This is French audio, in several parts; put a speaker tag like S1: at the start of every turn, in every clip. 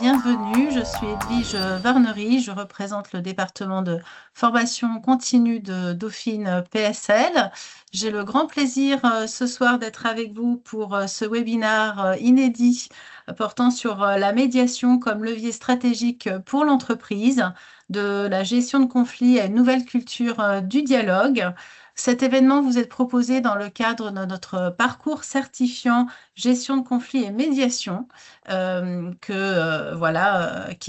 S1: bienvenue. Je suis Edwige Warnery. Je représente le département de formation continue de Dauphine PSL. J'ai le grand plaisir ce soir d'être avec vous pour ce webinaire inédit portant sur la médiation comme levier stratégique pour l'entreprise, de la gestion de conflits à une nouvelle culture du dialogue. Cet événement vous est proposé dans le cadre de notre parcours certifiant gestion de conflits et médiation qui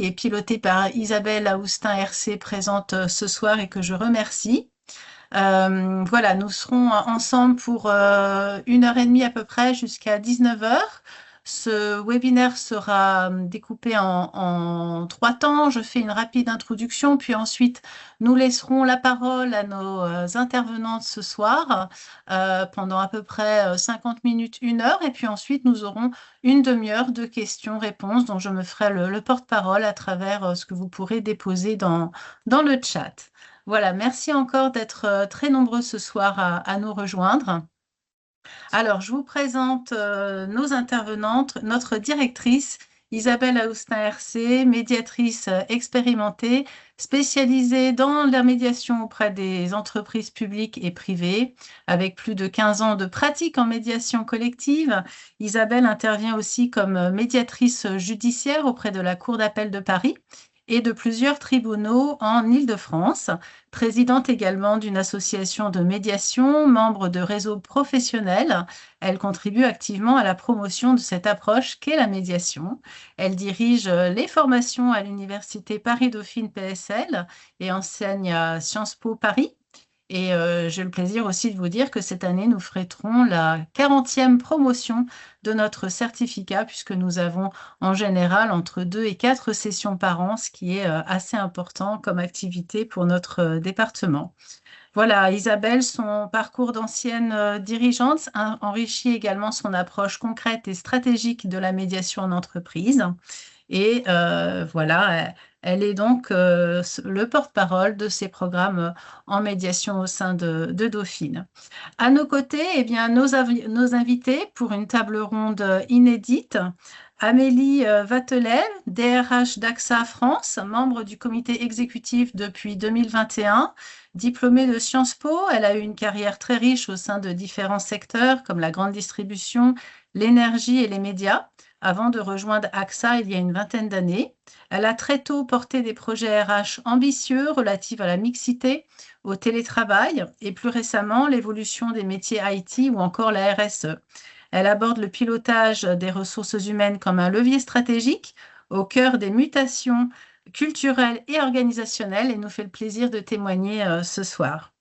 S1: est pilotée par Isabelle Aoustin RC présente ce soir et que je remercie. Voilà, nous serons ensemble pour 1 heure et demie à peu près jusqu'à 19 heures. Ce webinaire sera découpé en 3 temps. Je fais une rapide introduction, puis ensuite nous laisserons la parole à nos intervenantes ce soir pendant à peu près 50 minutes, 1 heure, et puis ensuite nous aurons une demi-heure de questions-réponses dont je me ferai le porte-parole à travers ce que vous pourrez déposer dans le chat. Voilà, merci encore d'être très nombreux ce soir à nous rejoindre. Alors, je vous présente nos intervenantes, notre directrice, Isabelle Aoustin-RC, médiatrice expérimentée, spécialisée dans la médiation auprès des entreprises publiques et privées, avec plus de 15 ans de pratique en médiation collective. Isabelle intervient aussi comme médiatrice judiciaire auprès de la Cour d'appel de Paris et de plusieurs tribunaux en Île-de-France, présidente également d'une association de médiation, membre de réseaux professionnels. Elle contribue activement à la promotion de cette approche qu'est la médiation. Elle dirige les formations à l'Université Paris-Dauphine PSL et enseigne à Sciences Po Paris. Et j'ai le plaisir aussi de vous dire que cette année, nous fêterons la 40e promotion de notre certificat, puisque nous avons en général entre 2 et 4 sessions par an, ce qui est assez important comme activité pour notre département. Voilà, Isabelle, son parcours d'ancienne dirigeante enrichit également son approche concrète et stratégique de la médiation en entreprise. Et voilà, elle est donc le porte-parole de ces programmes en médiation au sein de Dauphine. À nos côtés, eh bien, nos invités pour une table ronde inédite. Amélie Vatelet, DRH d'AXA France, membre du comité exécutif depuis 2021, diplômée de Sciences Po. Elle a eu une carrière très riche au sein de différents secteurs comme la grande distribution, l'énergie et les médias, avant de rejoindre AXA il y a une vingtaine d'années. Elle a très tôt porté des projets RH ambitieux relatifs à la mixité, au télétravail et plus récemment l'évolution des métiers IT ou encore la RSE. Elle aborde le pilotage des ressources humaines comme un levier stratégique au cœur des mutations culturelles et organisationnelles et nous fait le plaisir de témoigner ce soir.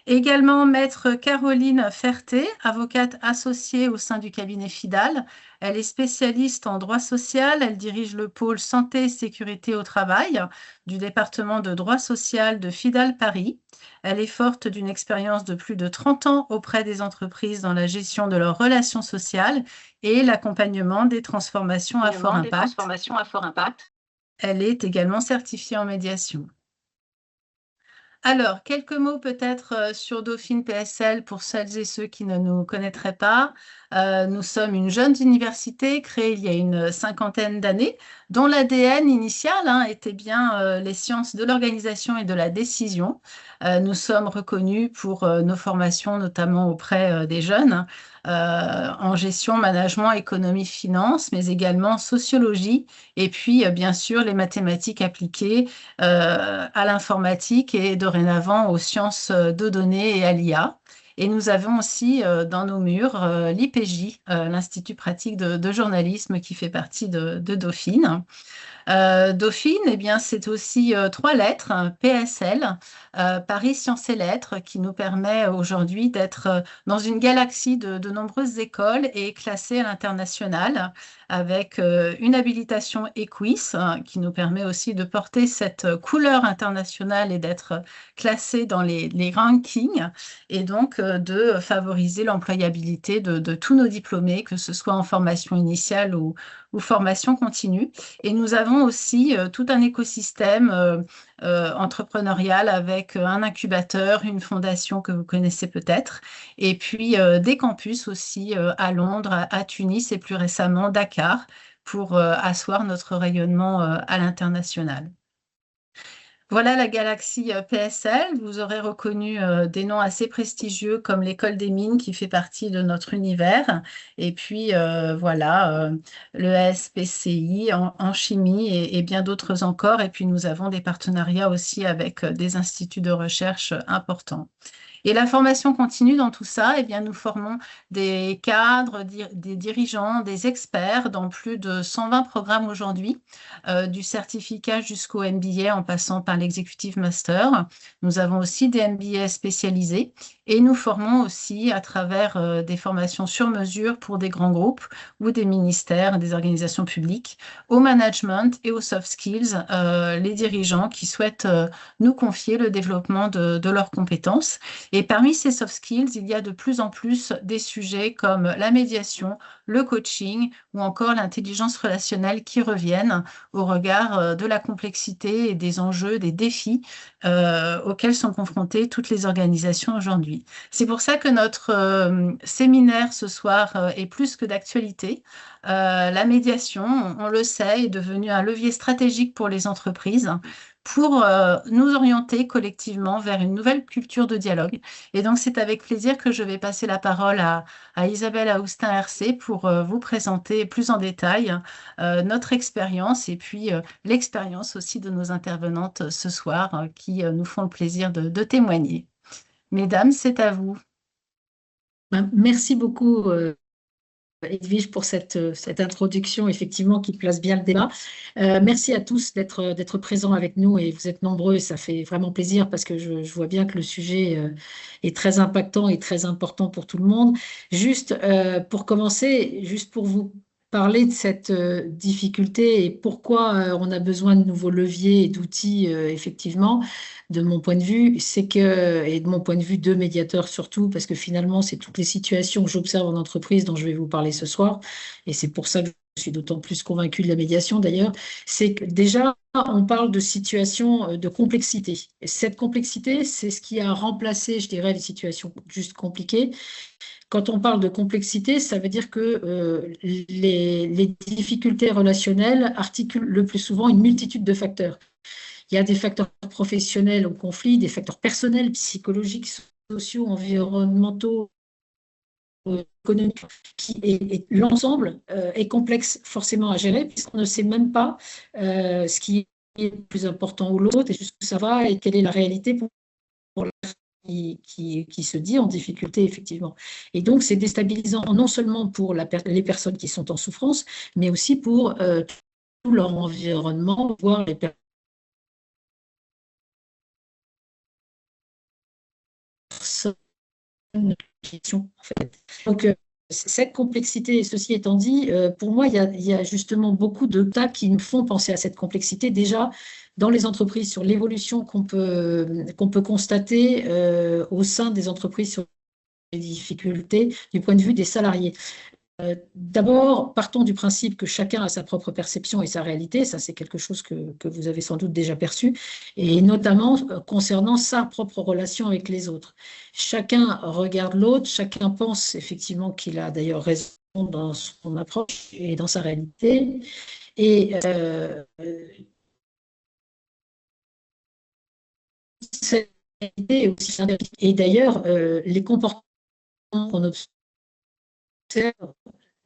S1: Également, maître Caroline Ferté, avocate associée au sein du cabinet FIDAL. Elle est spécialiste en droit social. Elle dirige le pôle santé et sécurité au travail du département de droit social de FIDAL Paris. Elle est forte d'une expérience de plus de 30 ans auprès des entreprises dans la gestion de leurs relations sociales et l'accompagnement des transformations à fort impact. Elle est également certifiée en médiation. Alors, quelques mots peut-être sur Dauphine PSL pour celles et ceux qui ne nous connaîtraient pas. Nous sommes une jeune université créée il y a une cinquantaine d'années, dont l'ADN initial était bien les sciences de l'organisation et de la décision. Nous sommes reconnus pour nos formations, notamment auprès des jeunes, en gestion, management, économie, finance, mais également sociologie, et puis bien sûr les mathématiques appliquées à l'informatique et dorénavant aux sciences de données et à l'IA. Et nous avons aussi dans nos murs l'IPJ, l'Institut pratique de journalisme qui fait partie de Dauphine. Dauphine, eh bien, c'est aussi 3 lettres, PSL, Paris Sciences et Lettres, qui nous permet aujourd'hui d'être dans une galaxie de nombreuses écoles et classées à l'international, avec une habilitation EQUIS, qui nous permet aussi de porter cette couleur internationale et d'être classé dans les rankings, et donc de favoriser l'employabilité de tous nos diplômés, que ce soit en formation initiale ou formation continue. Et nous avons aussi tout un écosystème entrepreneurial avec un incubateur, une fondation que vous connaissez peut-être, et puis des campus aussi à Londres, à Tunis et plus récemment Dakar, pour asseoir notre rayonnement à l'international. Voilà la galaxie PSL. Vous aurez reconnu des noms assez prestigieux comme l'École des Mines qui fait partie de notre univers. Et puis voilà, le SPCI en chimie et bien d'autres encore. Et puis nous avons des partenariats aussi avec des instituts de recherche importants. Et la formation continue dans tout ça, eh bien, nous formons des cadres, des dirigeants, des experts dans plus de 120 programmes aujourd'hui, du certificat jusqu'au MBA en passant par l'executive master. Nous avons aussi des MBA spécialisés et nous formons aussi à travers des formations sur mesure pour des grands groupes ou des ministères, des organisations publiques, au management et aux soft skills, les dirigeants qui souhaitent nous confier le développement de leurs compétences. Et parmi ces soft skills, il y a de plus en plus des sujets comme la médiation, le coaching ou encore l'intelligence relationnelle qui reviennent au regard de la complexité et des enjeux, des défis auxquels sont confrontées toutes les organisations aujourd'hui. C'est pour ça que notre séminaire ce soir est plus que d'actualité. La médiation, on le sait, est devenue un levier stratégique pour les entreprises pour nous orienter collectivement vers une nouvelle culture de dialogue. Et donc, c'est avec plaisir que je vais passer la parole à Isabelle Aoustin-Hercé pour vous présenter plus en détail notre expérience et puis l'expérience aussi de nos intervenantes ce soir qui nous font le plaisir de témoigner. Mesdames, c'est à vous.
S2: Merci beaucoup, Edwige, pour cette introduction, effectivement, qui place bien le débat. Merci à tous d'être présents avec nous et vous êtes nombreux et ça fait vraiment plaisir parce que je vois bien que le sujet est très impactant et très important pour tout le monde. Juste pour commencer, juste pour vous parler de cette difficulté et pourquoi on a besoin de nouveaux leviers et d'outils, effectivement, de mon point de vue, c'est que, et de mon point de vue de médiateur surtout, parce que finalement, c'est toutes les situations que j'observe en entreprise dont je vais vous parler ce soir, et c'est pour ça que je suis d'autant plus convaincue de la médiation d'ailleurs, c'est que déjà, on parle de situations de complexité. Et cette complexité, c'est ce qui a remplacé, je dirais, les situations juste compliquées. Quand on parle de complexité, ça veut dire que les difficultés relationnelles articulent le plus souvent une multitude de facteurs. Il y a des facteurs professionnels au conflit, des facteurs personnels, psychologiques, sociaux, environnementaux, économiques, et l'ensemble est complexe forcément à gérer puisqu'on ne sait même pas ce qui est le plus important ou l'autre et jusqu'où ça va et quelle est la réalité pour la personne qui se dit en difficulté, effectivement. Et donc, c'est déstabilisant non seulement pour les personnes qui sont en souffrance, mais aussi pour tout leur environnement, voire les personnes en fait. Donc, cette complexité, ceci étant dit, pour moi, il y a justement beaucoup de tas qui me font penser à cette complexité. Déjà, dans les entreprises, sur l'évolution qu'on peut constater au sein des entreprises sur les difficultés du point de vue des salariés. D'abord, partons du principe que chacun a sa propre perception et sa réalité. Ça, c'est quelque chose que vous avez sans doute déjà perçu, et notamment concernant sa propre relation avec les autres. Chacun regarde l'autre, chacun pense effectivement qu'il a d'ailleurs raison dans son approche et dans sa réalité. Et cette réalité est aussi et d'ailleurs, les comportements qu'on observe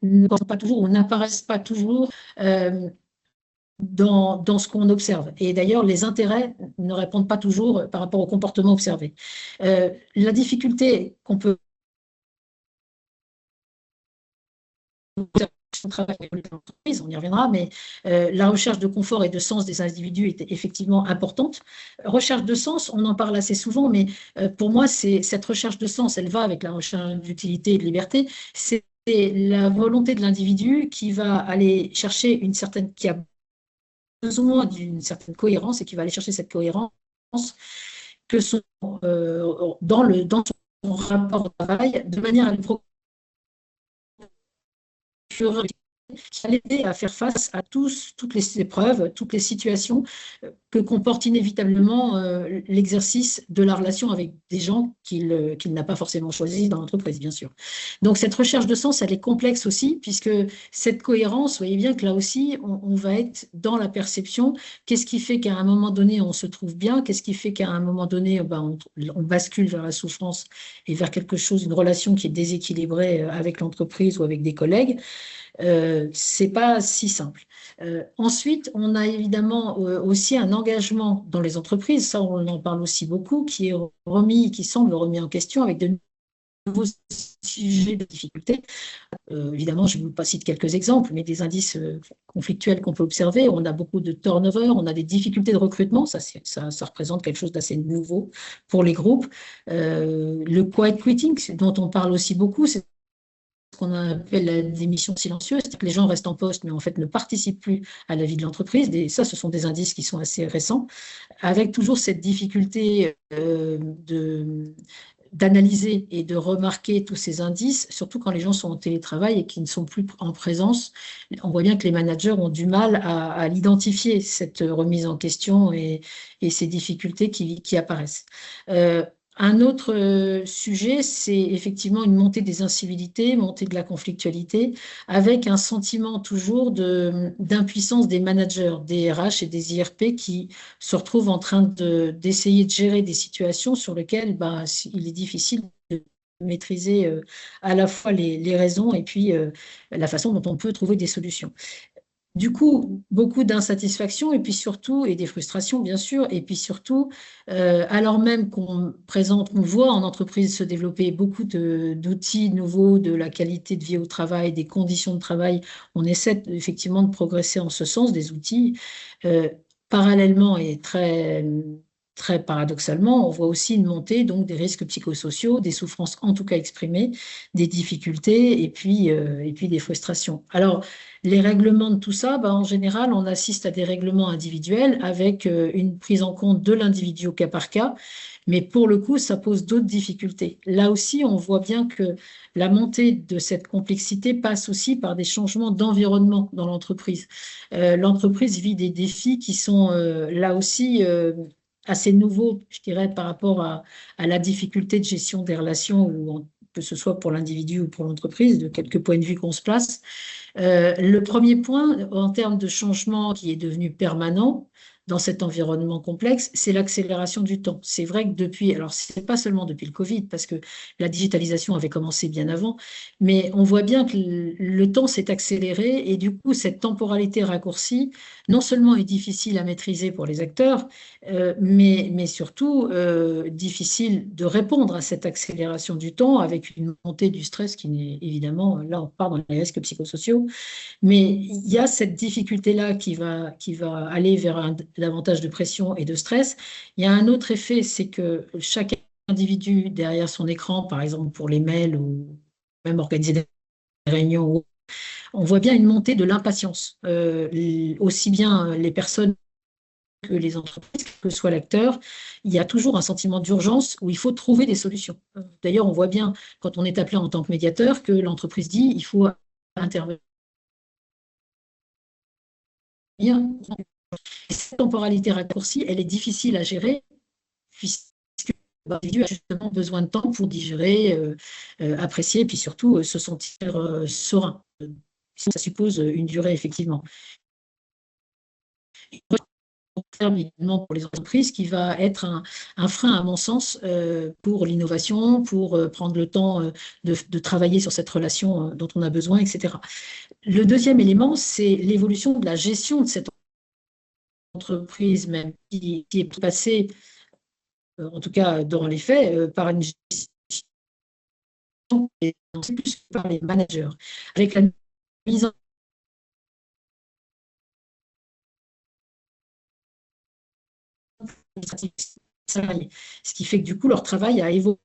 S2: ne portent pas toujours ou n'apparaissent pas toujours dans ce qu'on observe. Et d'ailleurs, les intérêts ne répondent pas toujours par rapport au comportement observé. La difficulté qu'on peut travail avec l'entreprise, on y reviendra, mais la recherche de confort et de sens des individus est effectivement importante. Recherche de sens, on en parle assez souvent, mais pour moi, cette recherche de sens, elle va avec la recherche d'utilité et de liberté. C'est la volonté de l'individu qui va aller chercher qui a besoin d'une certaine cohérence et qui va aller chercher cette cohérence que dans son rapport au travail, de manière à lui procurer qui va l'aider à faire face à toutes les épreuves, toutes les situations que comporte inévitablement l'exercice de la relation avec des gens qu'il n'a pas forcément choisis dans l'entreprise, bien sûr. Donc, cette recherche de sens, elle est complexe aussi, puisque cette cohérence, vous voyez bien que là aussi, on va être dans la perception. Qu'est-ce qui fait qu'à un moment donné, on se trouve bien? Qu'est-ce qui fait qu'à un moment donné, on bascule vers la souffrance et vers quelque chose, une relation qui est déséquilibrée avec l'entreprise ou avec des collègues? C'est pas si simple. Ensuite, on a évidemment aussi un engagement dans les entreprises, ça on en parle aussi beaucoup, qui est remis, qui semble remis en question avec de nouveaux sujets de difficulté. Évidemment, je ne vous pas cite quelques exemples, mais des indices conflictuels qu'on peut observer. On a beaucoup de turnover, on a des difficultés de recrutement, ça représente quelque chose d'assez nouveau pour les groupes. Le quiet quitting, dont on parle aussi beaucoup, c'est ce qu'on appelle la démission silencieuse, c'est que les gens restent en poste, mais en fait ne participent plus à la vie de l'entreprise. Et ça, ce sont des indices qui sont assez récents, avec toujours cette difficulté d'analyser et de remarquer tous ces indices, surtout quand les gens sont en télétravail et qui ne sont plus en présence. On voit bien que les managers ont du mal à l'identifier, cette remise en question et ces difficultés qui apparaissent. Un autre sujet, c'est effectivement une montée des incivilités, montée de la conflictualité, avec un sentiment toujours d'impuissance des managers, des RH et des IRP qui se retrouvent en train d'essayer de gérer des situations sur lesquelles il est difficile de maîtriser à la fois les raisons et puis la façon dont on peut trouver des solutions. Du coup, beaucoup d'insatisfaction et puis surtout, et des frustrations bien sûr, et puis surtout, alors même qu'on voit en entreprise se développer beaucoup d'outils nouveaux, de la qualité de vie au travail, des conditions de travail, on essaie effectivement de progresser en ce sens, des outils. Parallèlement et très paradoxalement, on voit aussi une montée donc des risques psychosociaux, des souffrances en tout cas exprimées, des difficultés et puis des frustrations. Alors, les règlements de tout ça, en général, on assiste à des règlements individuels avec une prise en compte de l'individu au cas par cas, mais pour le coup, ça pose d'autres difficultés. Là aussi, on voit bien que la montée de cette complexité passe aussi par des changements d'environnement dans l'entreprise. L'entreprise vit des défis qui sont là aussi assez nouveaux, je dirais, par rapport à la difficulté de gestion des relations, que ce soit pour l'individu ou pour l'entreprise, de quelques points de vue qu'on se place. Le premier point, en termes de changement qui est devenu permanent dans cet environnement complexe, c'est l'accélération du temps. C'est vrai que depuis, alors c'est pas seulement depuis le Covid, parce que la digitalisation avait commencé bien avant, mais on voit bien que le temps s'est accéléré et du coup, cette temporalité raccourcie, non seulement est difficile à maîtriser pour les acteurs, mais surtout difficile de répondre à cette accélération du temps avec une montée du stress qui n'est évidemment, là on part dans les risques psychosociaux, mais il y a cette difficulté-là qui va aller vers davantage de pression et de stress. Il y a un autre effet, c'est que chaque individu derrière son écran, par exemple pour les mails ou même organiser des réunions, on voit bien une montée de l'impatience. Aussi bien les personnes que les entreprises, que soit l'acteur, il y a toujours un sentiment d'urgence où il faut trouver des solutions. D'ailleurs, on voit bien quand on est appelé en tant que médiateur que l'entreprise dit il faut intervenir. Cette temporalité raccourcie, elle est difficile à gérer puisque l'individu a justement besoin de temps pour digérer, apprécier et puis surtout se sentir serein. Ça suppose une durée, effectivement. Terme également pour les entreprises qui va être un frein à mon sens pour l'innovation, pour prendre le temps de travailler sur cette relation dont on a besoin, etc. Le deuxième élément, c'est l'évolution de la gestion de cette entreprise même qui est passée, en tout cas dans les faits, par une gestion et plus par les managers, avec la mise en salariés, ce qui fait que du coup leur travail a évolué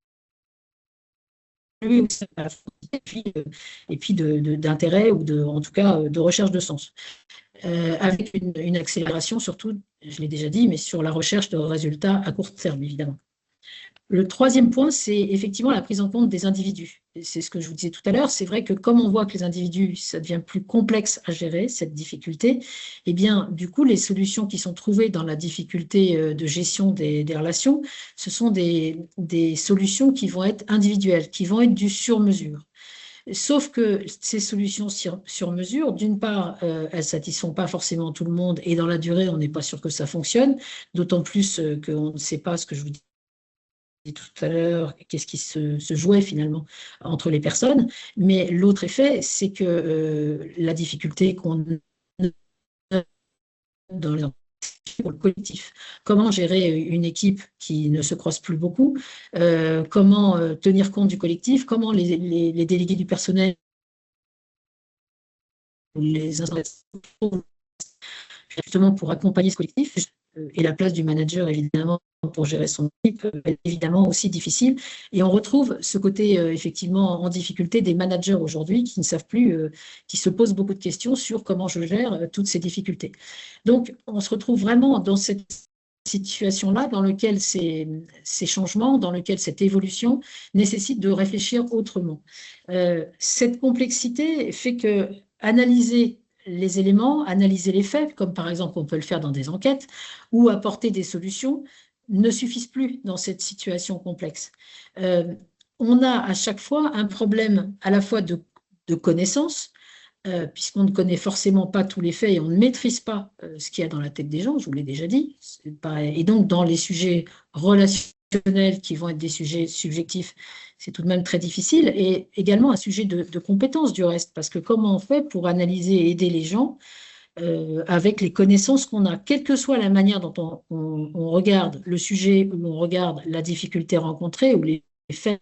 S2: et puis d'intérêt ou en tout cas de recherche de sens. Avec une accélération surtout, je l'ai déjà dit, mais sur la recherche de résultats à court terme, évidemment. Le troisième point, c'est effectivement la prise en compte des individus. C'est ce que je vous disais tout à l'heure. C'est vrai que comme on voit que les individus, ça devient plus complexe à gérer, cette difficulté, eh bien, du coup, les solutions qui sont trouvées dans la difficulté de gestion des relations, ce sont des solutions qui vont être individuelles, qui vont être du sur-mesure. Sauf que ces solutions sur mesure, d'une part, elles ne satisfont pas forcément tout le monde et dans la durée, on n'est pas sûr que ça fonctionne, d'autant plus qu'on ne sait pas ce que je vous dis tout à l'heure, qu'est-ce qui se jouait finalement entre les personnes. Mais l'autre effet, c'est que la difficulté qu'on a dans les pour le collectif. Comment gérer une équipe qui ne se croise plus beaucoup, comment tenir compte du collectif, comment les délégués du personnel, les instances justement pour accompagner ce collectif, et la place du manager, évidemment, pour gérer son équipe, est évidemment aussi difficile. Et on retrouve ce côté, effectivement, en difficulté des managers aujourd'hui qui ne savent plus, qui se posent beaucoup de questions sur comment je gère toutes ces difficultés. Donc, on se retrouve vraiment dans cette situation-là, dans lequel ces changements, dans lequel cette évolution nécessite de réfléchir autrement. Cette complexité fait que analyser les éléments, analyser les faits, comme par exemple on peut le faire dans des enquêtes, ou apporter des solutions, ne suffisent plus dans cette situation complexe. On a à chaque fois un problème à la fois de connaissance, puisqu'on ne connaît forcément pas tous les faits et on ne maîtrise pas ce qu'il y a dans la tête des gens, je vous l'ai déjà dit. Et donc, dans les sujets relationnels qui vont être des sujets subjectifs, c'est tout de même très difficile. Et également un sujet de compétence du reste, parce que comment on fait pour analyser et aider les gens avec les connaissances qu'on a, quelle que soit la manière dont on regarde le sujet, ou on regarde la difficulté rencontrée, ou les faits,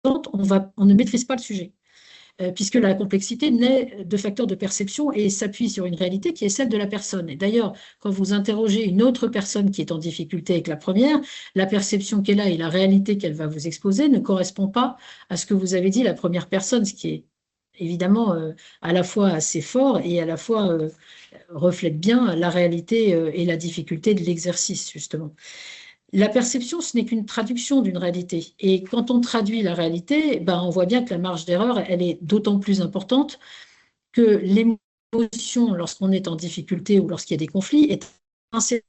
S2: on ne maîtrise pas le sujet. Puisque la complexité naît de facteurs de perception et s'appuie sur une réalité qui est celle de la personne. Et d'ailleurs, quand vous interrogez une autre personne qui est en difficulté avec la première, la perception qu'elle a et la réalité qu'elle va vous exposer ne correspond pas à ce que vous avez dit la première personne, ce qui est évidemment à la fois assez fort et à la fois reflète bien la réalité et la difficulté de l'exercice, justement. La perception, ce n'est qu'une traduction d'une réalité. Et quand on traduit la réalité, ben, on voit bien que la marge d'erreur, elle est d'autant plus importante que l'émotion, lorsqu'on est en difficulté ou lorsqu'il y a des conflits, est inséparable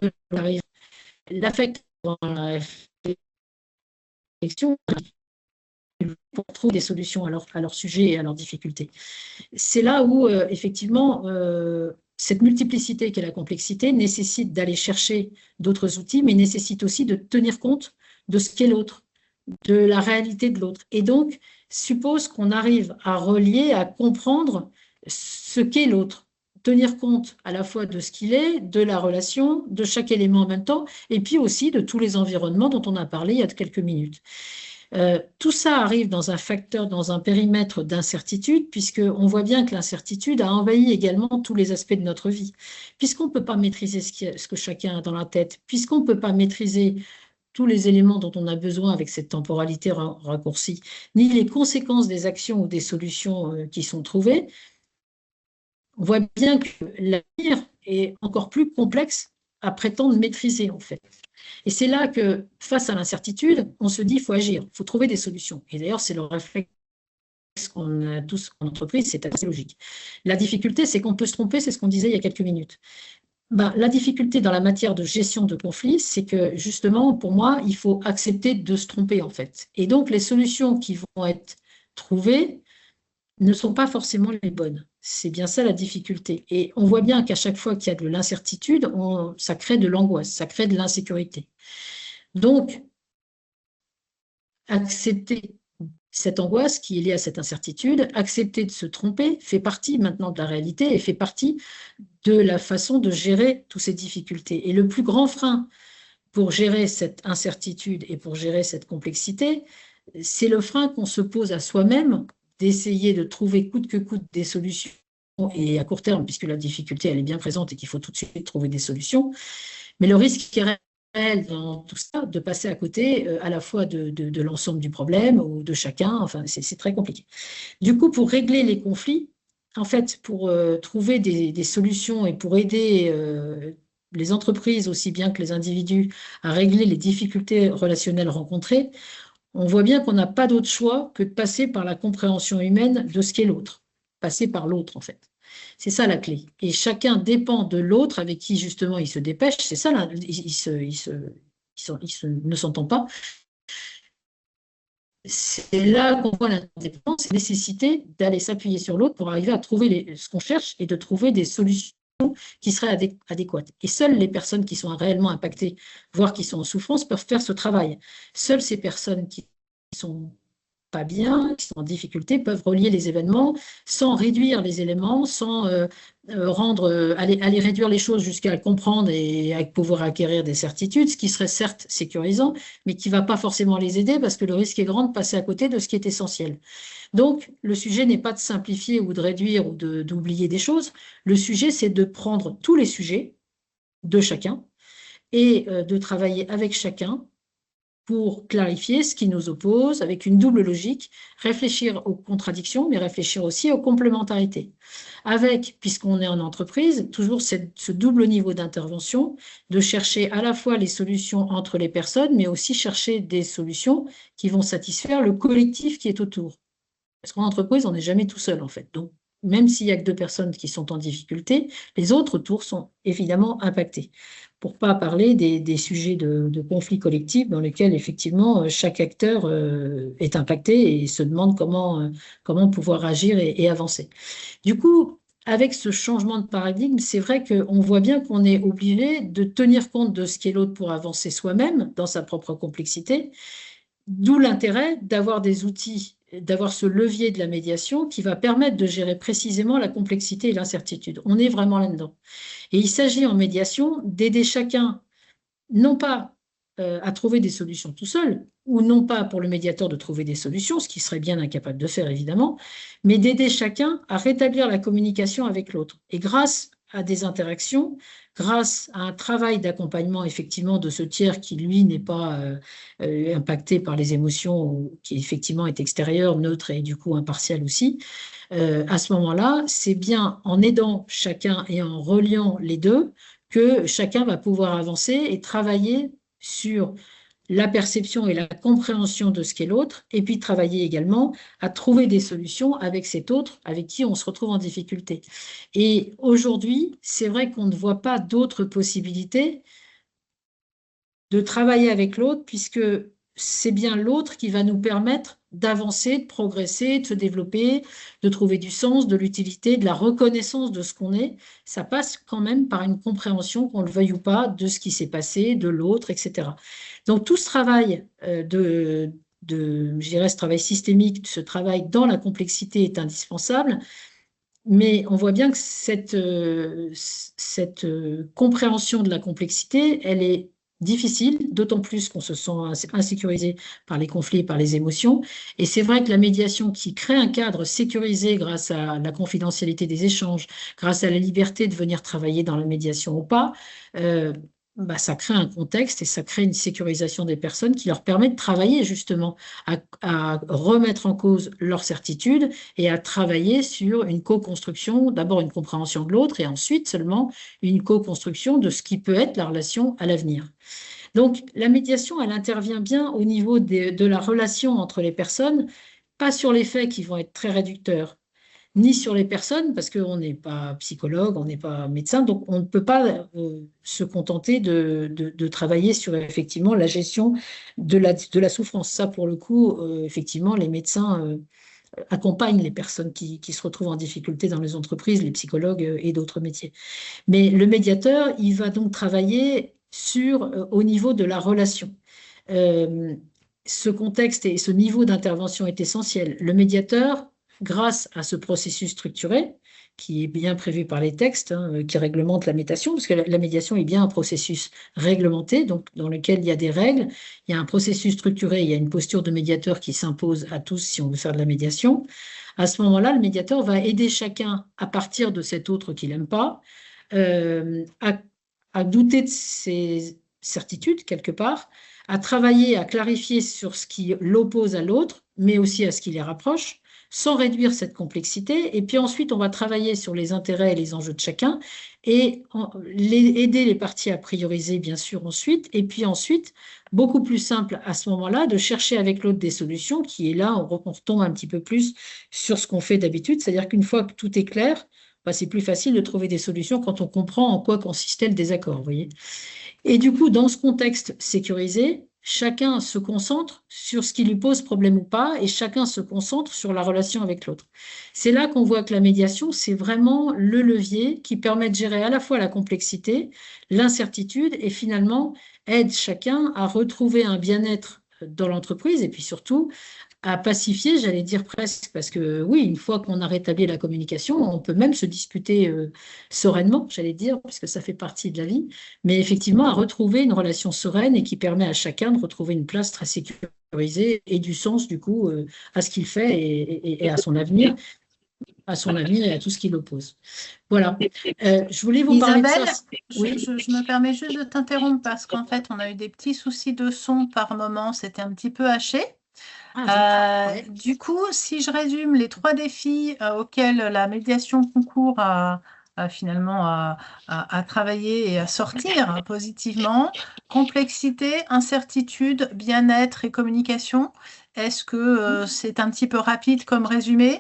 S2: de la réalité. L'affect dans la réflexion pour trouver des solutions à leur sujet et à leurs difficultés. C'est là où, effectivement, cette multiplicité qu'est la complexité nécessite d'aller chercher d'autres outils, mais nécessite aussi de tenir compte de ce qu'est l'autre, de la réalité de l'autre. Et donc, suppose qu'on arrive à relier, à comprendre ce qu'est l'autre, tenir compte à la fois de ce qu'il est, de la relation, de chaque élément en même temps, et puis aussi de tous les environnements dont on a parlé il y a quelques minutes. Tout ça arrive dans un facteur, dans un périmètre d'incertitude, puisqu'on voit bien que l'incertitude a envahi également tous les aspects de notre vie. Puisqu'on ne peut pas maîtriser ce que chacun a dans la tête, puisqu'on ne peut pas maîtriser tous les éléments dont on a besoin avec cette temporalité raccourcie, ni les conséquences des actions ou des solutions qui sont trouvées, on voit bien que l'avenir est encore plus complexe à prétendre maîtriser, en fait. Et c'est là que, face à l'incertitude, on se dit qu'il faut agir, il faut trouver des solutions. Et d'ailleurs, c'est le réflexe qu'on a tous en entreprise, c'est assez logique. La difficulté, c'est qu'on peut se tromper, c'est ce qu'on disait il y a quelques minutes. Ben, la difficulté dans la matière de gestion de conflits, c'est que justement, pour moi, il faut accepter de se tromper, en fait. Et donc, les solutions qui vont être trouvées ne sont pas forcément les bonnes. C'est bien ça la difficulté. Et on voit bien qu'à chaque fois qu'il y a de l'incertitude, ça crée de l'angoisse, ça crée de l'insécurité. Donc, accepter cette angoisse qui est liée à cette incertitude, accepter de se tromper, fait partie maintenant de la réalité et fait partie de la façon de gérer toutes ces difficultés. Et le plus grand frein pour gérer cette incertitude et pour gérer cette complexité, c'est le frein qu'on se pose à soi-même d'essayer de trouver coûte que coûte des solutions et à court terme, puisque la difficulté elle est bien présente et qu'il faut tout de suite trouver des solutions. Mais le risque est réel dans tout ça de passer à côté à la fois de l'ensemble du problème ou de chacun. Enfin, c'est très compliqué. Du coup, pour régler les conflits, en fait, pour trouver des solutions et pour aider les entreprises aussi bien que les individus à régler les difficultés relationnelles rencontrées, on voit bien qu'on n'a pas d'autre choix que de passer par la compréhension humaine de ce qu'est l'autre, passer par l'autre en fait. C'est ça la clé. Et chacun dépend de l'autre avec qui justement il se dépêche. C'est ça, là, ne s'entend pas. C'est là qu'on voit l'indépendance, la nécessité d'aller s'appuyer sur l'autre pour arriver à trouver ce qu'on cherche et de trouver des solutions qui seraient adéquates. Et seules les personnes qui sont réellement impactées, voire qui sont en souffrance, peuvent faire ce travail. Seules ces personnes qui sont pas bien, qui sont en difficulté, peuvent relier les événements sans réduire les éléments, sans aller réduire les choses jusqu'à comprendre et à pouvoir acquérir des certitudes, ce qui serait certes sécurisant, mais qui ne va pas forcément les aider parce que le risque est grand de passer à côté de ce qui est essentiel. Donc, le sujet n'est pas de simplifier ou de réduire ou d'oublier des choses. Le sujet, c'est de prendre tous les sujets de chacun et de travailler avec chacun pour clarifier ce qui nous oppose avec une double logique, réfléchir aux contradictions, mais réfléchir aussi aux complémentarités. Avec, puisqu'on est en entreprise, toujours ce double niveau d'intervention, de chercher à la fois les solutions entre les personnes, mais aussi chercher des solutions qui vont satisfaire le collectif qui est autour. Parce qu'en entreprise, on n'est jamais tout seul, en fait. Donc, même s'il n'y a que deux personnes qui sont en difficulté, les autres autour sont évidemment impactés. Pour ne pas parler des sujets de conflits collectifs dans lesquels, effectivement, chaque acteur est impacté et se demande comment pouvoir agir et avancer. Du coup, avec ce changement de paradigme, c'est vrai qu'on voit bien qu'on est obligé de tenir compte de ce qu'est l'autre pour avancer soi-même dans sa propre complexité. D'où l'intérêt d'avoir des outils, d'avoir ce levier de la médiation qui va permettre de gérer précisément la complexité et l'incertitude. On est vraiment là-dedans. Et il s'agit en médiation d'aider chacun, non pas à trouver des solutions tout seul, ou non pas pour le médiateur de trouver des solutions, ce qu'il serait bien incapable de faire évidemment, mais d'aider chacun à rétablir la communication avec l'autre. Et grâce à des interactions, grâce à un travail d'accompagnement effectivement de ce tiers qui, lui, n'est pas impacté par les émotions, ou qui effectivement est extérieur, neutre et du coup impartial aussi, à ce moment-là, c'est bien en aidant chacun et en reliant les deux que chacun va pouvoir avancer et travailler sur la perception et la compréhension de ce qu'est l'autre, et puis travailler également à trouver des solutions avec cet autre avec qui on se retrouve en difficulté. Et aujourd'hui, c'est vrai qu'on ne voit pas d'autres possibilités de travailler avec l'autre, puisque c'est bien l'autre qui va nous permettre d'avancer, de progresser, de se développer, de trouver du sens, de l'utilité, de la reconnaissance de ce qu'on est. Ça passe quand même par une compréhension, qu'on le veuille ou pas, de ce qui s'est passé, de l'autre, etc. Donc tout ce travail je dirais, ce travail systémique, ce travail dans la complexité est indispensable, mais on voit bien que cette compréhension de la complexité, elle est difficile, d'autant plus qu'on se sent insécurisé par les conflits, par les émotions. Et c'est vrai que la médiation qui crée un cadre sécurisé grâce à la confidentialité des échanges, grâce à la liberté de venir travailler dans la médiation ou pas, ça crée un contexte et ça crée une sécurisation des personnes qui leur permet de travailler justement à remettre en cause leur certitude et à travailler sur une co-construction, d'abord une compréhension de l'autre et ensuite seulement une co-construction de ce qui peut être la relation à l'avenir. Donc la médiation, elle intervient bien au niveau de la relation entre les personnes, pas sur les faits qui vont être très réducteurs, ni sur les personnes, parce qu'on n'est pas psychologue, on n'est pas médecin, donc on ne peut pas se contenter de travailler sur effectivement la gestion de la souffrance. Ça, pour le coup, effectivement, les médecins accompagnent les personnes qui se retrouvent en difficulté dans les entreprises, les psychologues et d'autres métiers. Mais le médiateur, il va donc travailler au niveau de la relation. Ce contexte et ce niveau d'intervention est essentiel. Le médiateur, grâce à ce processus structuré, qui est bien prévu par les textes, qui réglemente la médiation, parce que la médiation est bien un processus réglementé, donc dans lequel il y a des règles, il y a un processus structuré, il y a une posture de médiateur qui s'impose à tous si on veut faire de la médiation. À ce moment-là, le médiateur va aider chacun à partir de cet autre qu'il n'aime pas, à douter de ses certitudes quelque part, à travailler, à clarifier sur ce qui l'oppose à l'autre, mais aussi à ce qui les rapproche, sans réduire cette complexité. Et puis ensuite, on va travailler sur les intérêts et les enjeux de chacun et aider les parties à prioriser, bien sûr, ensuite. Et puis ensuite, beaucoup plus simple à ce moment-là de chercher avec l'autre des solutions, qui est là, on retombe un petit peu plus sur ce qu'on fait d'habitude. C'est-à-dire qu'une fois que tout est clair, bah, c'est plus facile de trouver des solutions quand on comprend en quoi consistait le désaccord, vous voyez. Et du coup, dans ce contexte sécurisé, chacun se concentre sur ce qui lui pose problème ou pas, et chacun se concentre sur la relation avec l'autre. C'est là qu'on voit que la médiation, c'est vraiment le levier qui permet de gérer à la fois la complexité, l'incertitude, et finalement aide chacun à retrouver un bien-être dans l'entreprise, et puis surtout à pacifier, j'allais dire presque, parce que oui, une fois qu'on a rétabli la communication, on peut même se disputer sereinement, j'allais dire, puisque ça fait partie de la vie, mais effectivement à retrouver une relation sereine et qui permet à chacun de retrouver une place très sécurisée et du sens, du coup, à ce qu'il fait et à son avenir et à tout ce qui l'oppose. Voilà. Je voulais vous parler de ça.
S1: Isabelle,
S2: Oui.
S1: je me permets juste de t'interrompre parce qu'en fait, on a eu des petits soucis de son par moment, c'était un petit peu haché.
S2: Ah, zut. Ouais.
S1: Du coup, si je résume les 3 défis auxquels la médiation concourt finalement à travailler et à sortir positivement, complexité, incertitude, bien-être et communication, est-ce que c'est un petit peu rapide comme résumé?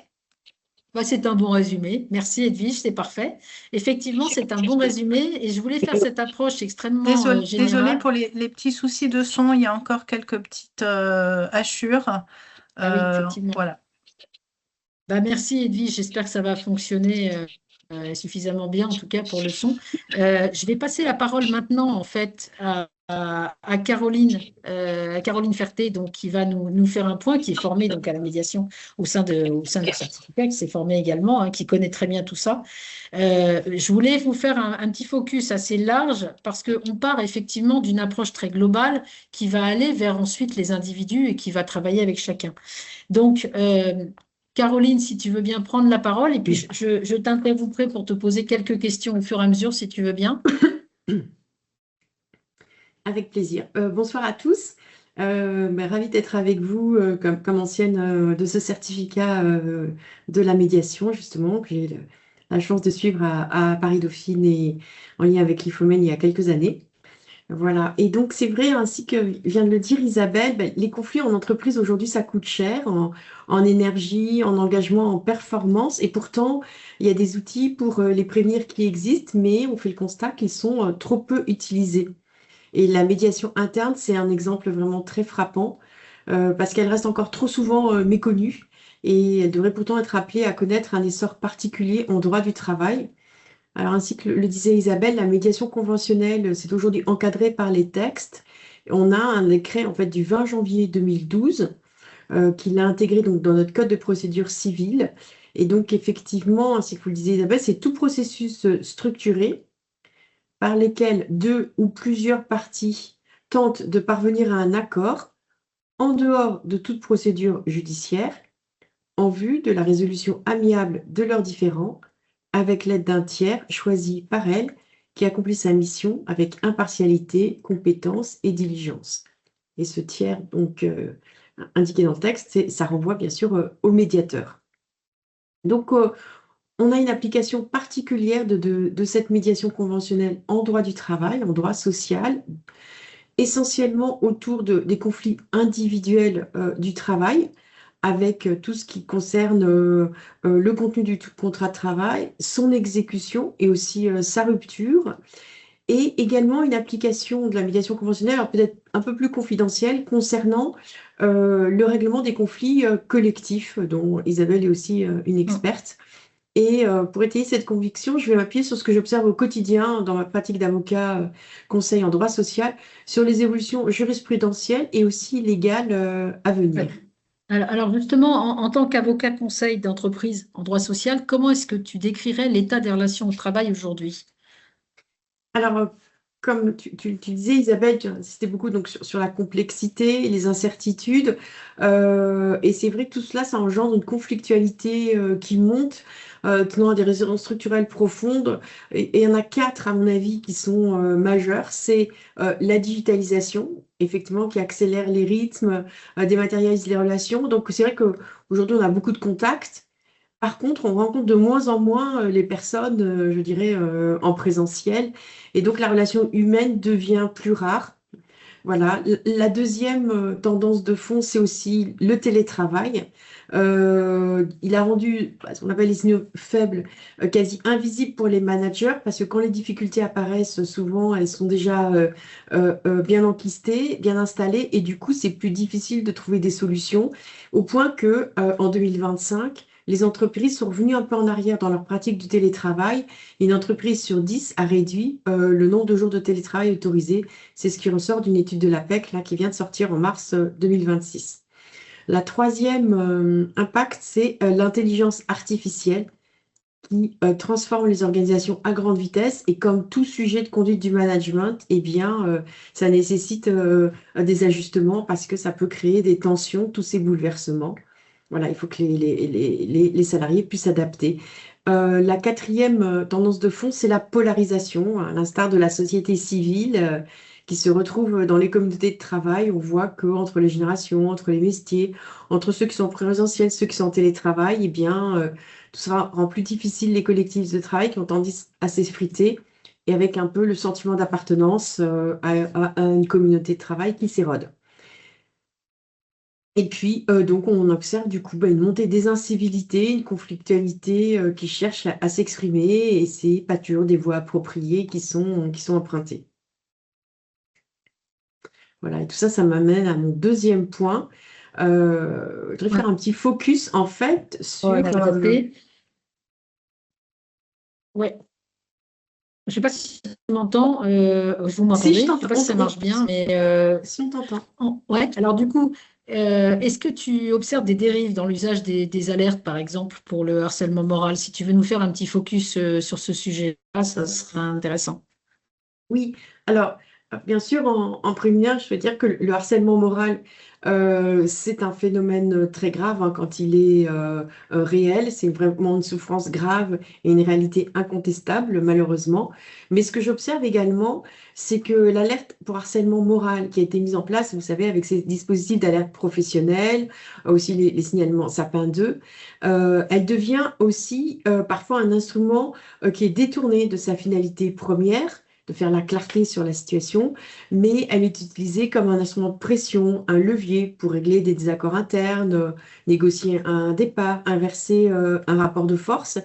S2: Bah, c'est un bon résumé. Merci Edwige, c'est parfait. Effectivement, c'est un bon résumé et je voulais faire cette approche extrêmement
S1: Désolée
S2: générale.
S1: pour les petits soucis de son, il y a encore quelques petites hachures.
S2: Ah oui, effectivement.
S1: Voilà.
S2: Bah, merci Edwige, j'espère que ça va fonctionner suffisamment bien, en tout cas pour le son. Je vais passer la parole maintenant en fait à Caroline Ferté, donc, qui va nous faire un point, qui est formée donc, à la médiation au sein de Certificat, qui s'est formée également, hein, qui connaît très bien tout ça. Je voulais vous faire un petit focus assez large parce qu'on part effectivement d'une approche très globale qui va aller vers ensuite les individus et qui va travailler avec chacun. Donc, Caroline, si tu veux bien prendre la parole, et puis je t'interromperai pour te poser quelques questions au fur et à mesure, si tu veux bien.
S3: Avec plaisir. Bonsoir à tous. Ravie d'être avec vous comme ancienne de ce certificat de la médiation, justement, que j'ai la chance de suivre à Paris-Dauphine et en lien avec l'IFOMEN il y a quelques années. Voilà. Et donc, c'est vrai, ainsi que vient de le dire Isabelle, les conflits en entreprise aujourd'hui, ça coûte cher en énergie, en engagement, en performance. Et pourtant, il y a des outils pour les prévenir qui existent, mais on fait le constat qu'ils sont trop peu utilisés. Et la médiation interne, c'est un exemple vraiment très frappant parce qu'elle reste encore trop souvent méconnue et elle devrait pourtant être appelée à connaître un essor particulier en droit du travail. Alors, ainsi que le disait Isabelle, la médiation conventionnelle, c'est aujourd'hui encadré par les textes. On a un décret en fait du 20 janvier 2012 qui l'a intégré donc dans notre code de procédure civile. Et donc, effectivement, ainsi que vous le disiez Isabelle, c'est tout processus structuré par lesquels deux ou plusieurs parties tentent de parvenir à un accord en dehors de toute procédure judiciaire en vue de la résolution amiable de leurs différends avec l'aide d'un tiers choisi par elles qui accomplit sa mission avec impartialité, compétence et diligence. Et ce tiers, donc indiqué dans le texte, ça renvoie bien sûr au médiateur. Donc, on a une application particulière de cette médiation conventionnelle en droit du travail, en droit social, essentiellement autour des conflits individuels du travail, avec tout ce qui concerne le contenu du contrat de travail, son exécution et aussi sa rupture, et également une application de la médiation conventionnelle, alors peut-être un peu plus confidentielle, concernant le règlement des conflits collectifs, dont Isabelle est aussi une experte. Et pour étayer cette conviction, je vais m'appuyer sur ce que j'observe au quotidien dans ma pratique d'avocat conseil en droit social, sur les évolutions jurisprudentielles et aussi légales à venir.
S2: Alors justement, en tant qu'avocat conseil d'entreprise en droit social, comment est-ce que tu décrirais l'état des relations au travail aujourd'hui?
S3: Alors, comme tu disais, Isabelle, tu insistais beaucoup donc, sur la complexité et les incertitudes. Et c'est vrai que tout cela, ça engendre une conflictualité qui monte, tenant à des raisons structurelles profondes. Et il y en a quatre, à mon avis, qui sont majeures. C'est la digitalisation, effectivement, qui accélère les rythmes, dématérialise les relations. Donc, c'est vrai qu'aujourd'hui, on a beaucoup de contacts. Par contre, on rencontre de moins en moins les personnes, je dirais, en présentiel. Et donc, la relation humaine devient plus rare. Voilà. La deuxième tendance de fond, c'est aussi le télétravail. Il a rendu ce qu'on appelle les signaux faibles quasi invisibles pour les managers parce que quand les difficultés apparaissent, souvent elles sont déjà bien enquistées, bien installées et du coup c'est plus difficile de trouver des solutions au point que en 2025, les entreprises sont revenues un peu en arrière dans leur pratique du télétravail. Une entreprise sur 10 a réduit le nombre de jours de télétravail autorisés. C'est ce qui ressort d'une étude de l'APEC là, qui vient de sortir en mars 2026. La troisième impact, c'est l'intelligence artificielle qui transforme les organisations à grande vitesse. Et comme tout sujet de conduite du management, eh bien, ça nécessite des ajustements parce que ça peut créer des tensions, tous ces bouleversements. Voilà, il faut que les salariés puissent s'adapter. La quatrième tendance de fond, c'est la polarisation, à l'instar de la société civile qui se retrouve dans les communautés de travail. On voit qu'entre les générations, entre les métiers, entre ceux qui sont présentiels, ceux qui sont en télétravail, eh bien, tout ça rend plus difficile les collectifs de travail qui ont tendance à s'effriter et avec un peu le sentiment d'appartenance à une communauté de travail qui s'érode. Et puis, donc, on observe du coup une montée des incivilités, une conflictualité qui cherche à s'exprimer et c'est pas toujours des voies appropriées qui sont empruntées. Voilà, et tout ça, ça m'amène à mon deuxième point. Je voudrais faire un petit focus en fait sur.
S2: Ouais. Je ne sais pas si tu m'entends, vous m'entendez,
S3: Si, je
S2: je ne sais pas si ça marche bien, mais
S3: si on t'entend.
S2: Ouais, alors du coup, est-ce que tu observes des dérives dans l'usage des alertes, par exemple, pour le harcèlement moral? Si tu veux nous faire un petit focus sur ce sujet-là, ça serait intéressant.
S3: Oui, alors bien sûr, en préliminaire, je veux dire que le harcèlement moral, c'est un phénomène très grave hein, quand il est réel. C'est vraiment une souffrance grave et une réalité incontestable, malheureusement. Mais ce que j'observe également, c'est que l'alerte pour harcèlement moral qui a été mise en place, vous savez, avec ces dispositifs d'alerte professionnelle, aussi les signalements Sapin 2, elle devient aussi parfois un instrument qui est détourné de sa finalité première de faire la clarté sur la situation, mais elle est utilisée comme un instrument de pression, un levier pour régler des désaccords internes, négocier un départ, inverser un rapport de force.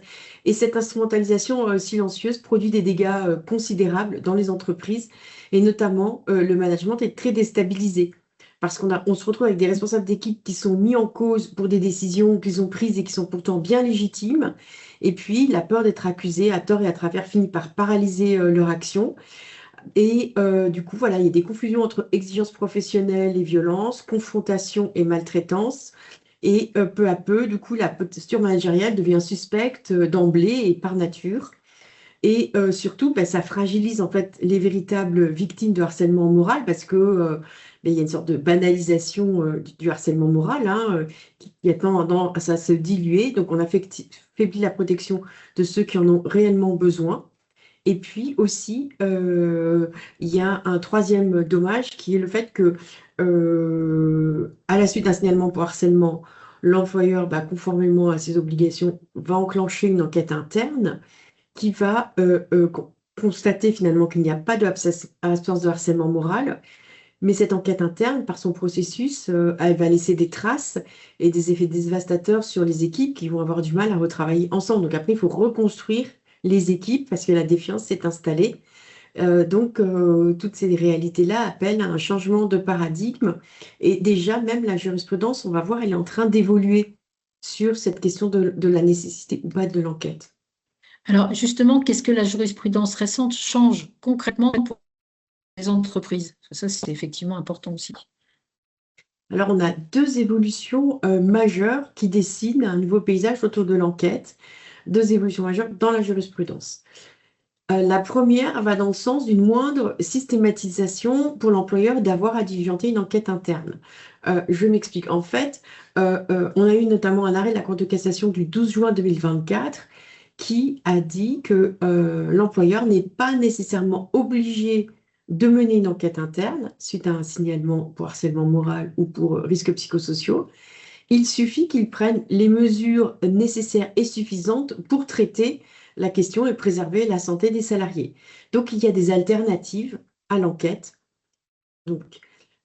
S3: Et cette instrumentalisation silencieuse produit des dégâts considérables dans les entreprises et notamment le management est très déstabilisé. Parce on se retrouve avec des responsables d'équipe qui sont mis en cause pour des décisions qu'ils ont prises et qui sont pourtant bien légitimes. Et puis, la peur d'être accusé à tort et à travers finit par paralyser leur action. Et du coup, voilà, il y a des confusions entre exigences professionnelles et violence, confrontation et maltraitance. Et peu à peu, du coup, la posture managériale devient suspecte d'emblée et par nature. Et surtout, ça fragilise en fait les véritables victimes de harcèlement moral parce que il y a une sorte de banalisation du harcèlement moral hein, qui a tendance à se diluer. Donc, on affaiblit la protection de ceux qui en ont réellement besoin. Et puis aussi, il y a un troisième dommage qui est le fait que, à la suite d'un signalement pour harcèlement, l'employeur, conformément à ses obligations, va enclencher une enquête interne qui va constater finalement qu'il n'y a pas d'absence de harcèlement moral, mais cette enquête interne, par son processus, elle va laisser des traces et des effets dévastateurs sur les équipes qui vont avoir du mal à retravailler ensemble. Donc après, il faut reconstruire les équipes parce que la défiance s'est installée. Donc, toutes ces réalités-là appellent à un changement de paradigme. Et déjà, même la jurisprudence, on va voir, elle est en train d'évoluer sur cette question de la nécessité ou pas de l'enquête.
S2: Alors justement, qu'est-ce que la jurisprudence récente change concrètement pour les entreprises? Ça, c'est effectivement important aussi.
S3: Alors, on a deux évolutions majeures qui dessinent un nouveau paysage autour de l'enquête, deux évolutions majeures dans la jurisprudence. La première va dans le sens d'une moindre systématisation pour l'employeur d'avoir à diligenter une enquête interne. Je m'explique. En fait, on a eu notamment un arrêt de la Cour de cassation du 12 juin 2024 qui a dit que l'employeur n'est pas nécessairement obligé de mener une enquête interne suite à un signalement pour harcèlement moral ou pour risques psychosociaux. Il suffit qu'ils prennent les mesures nécessaires et suffisantes pour traiter la question et préserver la santé des salariés. Donc, il y a des alternatives à l'enquête. Donc,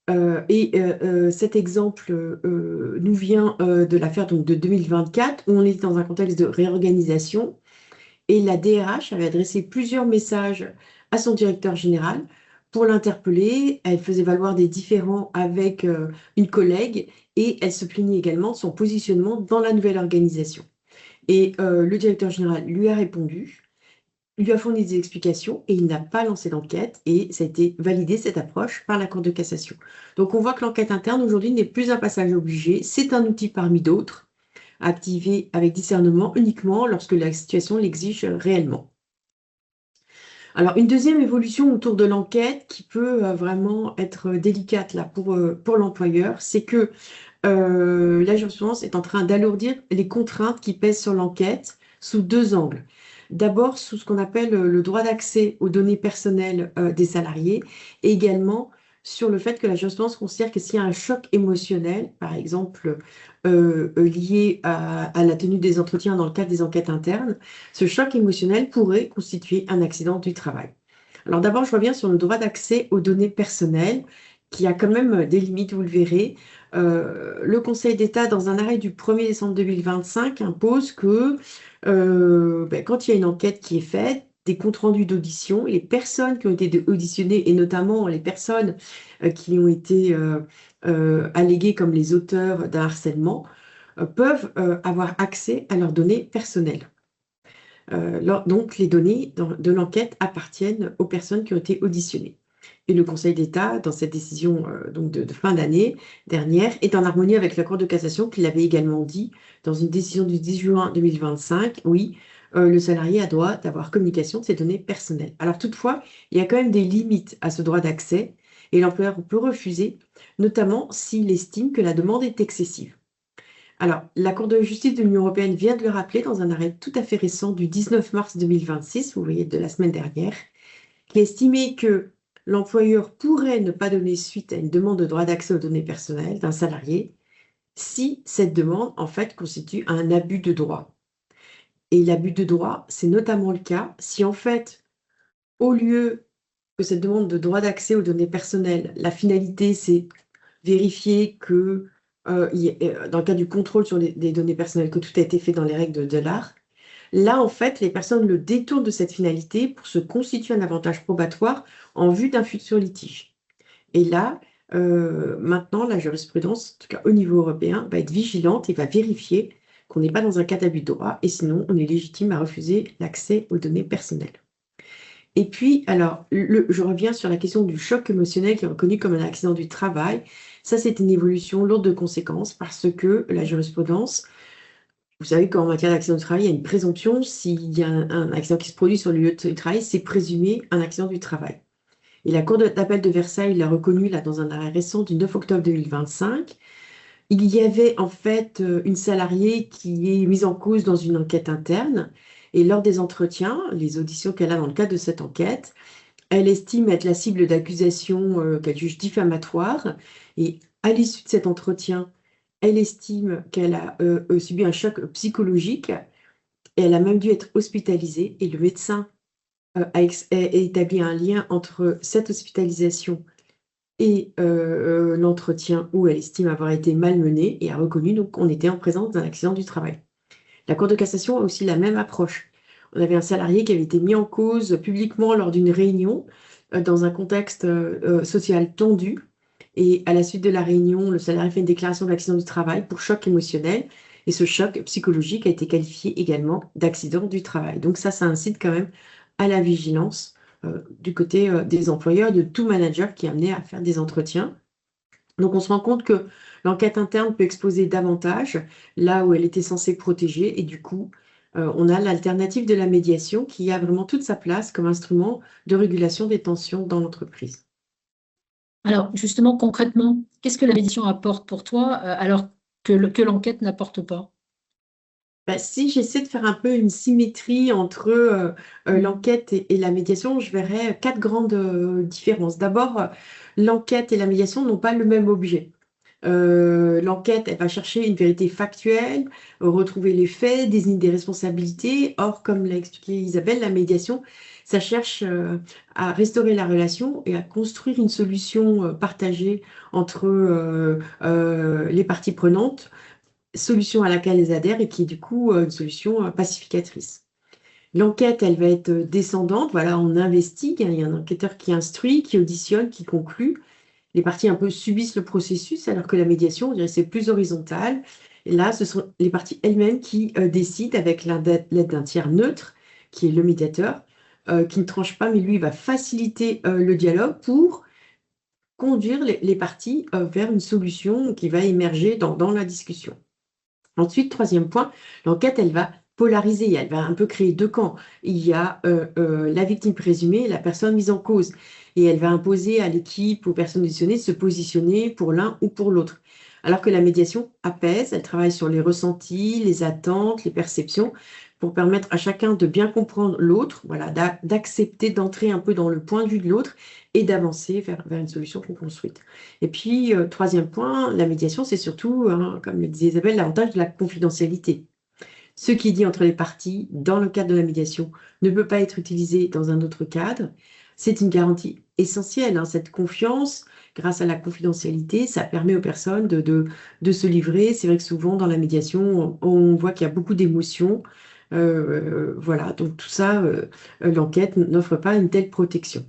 S3: cet exemple nous vient de l'affaire de 2024, où on est dans un contexte de réorganisation, et la DRH avait adressé plusieurs messages à son directeur général pour l'interpeller. Elle faisait valoir des différends avec une collègue, et elle se plaignait également de son positionnement dans la nouvelle organisation. Et le directeur général lui a répondu, lui a fourni des explications, et il n'a pas lancé d'enquête, et ça a été validé, cette approche, par la Cour de cassation. Donc on voit que l'enquête interne aujourd'hui n'est plus un passage obligé, c'est un outil parmi d'autres, activé avec discernement uniquement lorsque la situation l'exige réellement. Alors, une deuxième évolution autour de l'enquête qui peut vraiment être délicate là, pour l'employeur, c'est que la jurisprudence est en train d'alourdir les contraintes qui pèsent sur l'enquête sous deux angles. D'abord, sous ce qu'on appelle le droit d'accès aux données personnelles des salariés, et également sur le fait que la jurisprudence considère que s'il y a un choc émotionnel, par exemple lié à la tenue des entretiens dans le cadre des enquêtes internes, ce choc émotionnel pourrait constituer un accident du travail. Alors d'abord, je reviens sur le droit d'accès aux données personnelles, qui a quand même des limites, vous le verrez. Le Conseil d'État, dans un arrêt du 1er décembre 2025, impose que quand il y a une enquête qui est faite, des comptes rendus d'audition, les personnes qui ont été auditionnées, et notamment les personnes qui ont été alléguées comme les auteurs d'un harcèlement, peuvent avoir accès à leurs données personnelles. Donc, les données de l'enquête appartiennent aux personnes qui ont été auditionnées. Et le Conseil d'État, dans cette décision donc de fin d'année dernière, est en harmonie avec la Cour de cassation, qui l'avait également dit dans une décision du 10 juin 2025. Oui, le salarié a droit d'avoir communication de ses données personnelles. Alors toutefois, il y a quand même des limites à ce droit d'accès, et l'employeur peut refuser, notamment s'il estime que la demande est excessive. Alors, la Cour de justice de l'Union européenne vient de le rappeler dans un arrêt tout à fait récent du 19 mars 2026, vous voyez, de la semaine dernière, qui a estimé que l'employeur pourrait ne pas donner suite à une demande de droit d'accès aux données personnelles d'un salarié si cette demande, en fait, constitue un abus de droit. Et l'abus de droit, c'est notamment le cas si, en fait, au lieu que cette demande de droit d'accès aux données personnelles, la finalité, c'est vérifier que, dans le cas du contrôle sur des données personnelles, que tout a été fait dans les règles de l'art. Là, en fait, les personnes le détournent de cette finalité pour se constituer un avantage probatoire en vue d'un futur litige. Et là, maintenant, la jurisprudence, en tout cas au niveau européen, va être vigilante et va vérifier qu'on n'est pas dans un cas d'abus de droit, et sinon, on est légitime à refuser l'accès aux données personnelles. Et puis, alors, je reviens sur la question du choc émotionnel qui est reconnu comme un accident du travail. Ça, c'est une évolution lourde de conséquences parce que la jurisprudence, vous savez qu'en matière d'accident du travail, il y a une présomption. S'il y a un accident qui se produit sur le lieu de travail, c'est présumé un accident du travail. Et la Cour d'appel de Versailles l'a reconnu là, dans un arrêt récent du 9 octobre 2025. Il y avait en fait une salariée qui est mise en cause dans une enquête interne. Et lors des entretiens, les auditions qu'elle a dans le cadre de cette enquête, elle estime être la cible d'accusations qu'elle juge diffamatoires. Et à l'issue de cet entretien, elle estime qu'elle a subi un choc psychologique et elle a même dû être hospitalisée. Et le médecin a établi un lien entre cette hospitalisation et l'entretien où elle estime avoir été malmenée et a reconnu donc qu'on était en présence d'un accident du travail. La Cour de cassation a aussi la même approche. On avait un salarié qui avait été mis en cause publiquement lors d'une réunion dans un contexte social tendu. Et à la suite de la réunion, le salarié fait une déclaration d'accident du travail pour choc émotionnel. Et ce choc psychologique a été qualifié également d'accident du travail. Donc ça incite quand même à la vigilance du côté des employeurs, de tout manager qui est amené à faire des entretiens. Donc on se rend compte que l'enquête interne peut exposer davantage là où elle était censée protéger, et du coup, on a l'alternative de la médiation qui a vraiment toute sa place comme instrument de régulation des tensions dans l'entreprise.
S2: Alors, justement, concrètement, qu'est-ce que la médiation apporte pour toi alors que l'enquête n'apporte pas?
S3: Bah, si j'essaie de faire un peu une symétrie entre l'enquête et la médiation, je verrais quatre grandes différences. D'abord, l'enquête et la médiation n'ont pas le même objet. L'enquête, elle va chercher une vérité factuelle, retrouver les faits, désigner des responsabilités. Or, comme l'a expliqué Isabelle, la médiation, ça cherche à restaurer la relation et à construire une solution partagée entre les parties prenantes, solution à laquelle elles adhèrent et qui est du coup une solution pacificatrice. L'enquête, elle va être descendante. Voilà, on investigue, hein, il y a un enquêteur qui instruit, qui auditionne, qui conclut. Les parties un peu subissent le processus, alors que la médiation, on dirait, c'est plus horizontal. Et là, ce sont les parties elles-mêmes qui décident avec l'aide d'un tiers neutre, qui est le médiateur, qui ne tranche pas, mais lui va faciliter le dialogue pour conduire les parties vers une solution qui va émerger dans la discussion. Ensuite, troisième point, l'enquête, elle va polariser, elle va un peu créer deux camps. Il y a la victime présumée et la personne mise en cause. Et elle va imposer à l'équipe, aux personnes auditionnées, de se positionner pour l'un ou pour l'autre. Alors que la médiation apaise, elle travaille sur les ressentis, les attentes, les perceptions, pour permettre à chacun de bien comprendre l'autre, voilà, d'accepter, d'entrer un peu dans le point de vue de l'autre et d'avancer vers une solution qu'on construite. Et puis, troisième point, la médiation, c'est surtout, hein, comme le disait Isabelle, l'avantage de la confidentialité. Ce qui est dit entre les parties dans le cadre de la médiation ne peut pas être utilisé dans un autre cadre. C'est une garantie essentielle, hein, cette confiance, grâce à la confidentialité, ça permet aux personnes de se livrer. C'est vrai que souvent, dans la médiation, on voit qu'il y a beaucoup d'émotions. Voilà, donc tout ça, l'enquête n'offre pas une telle protection.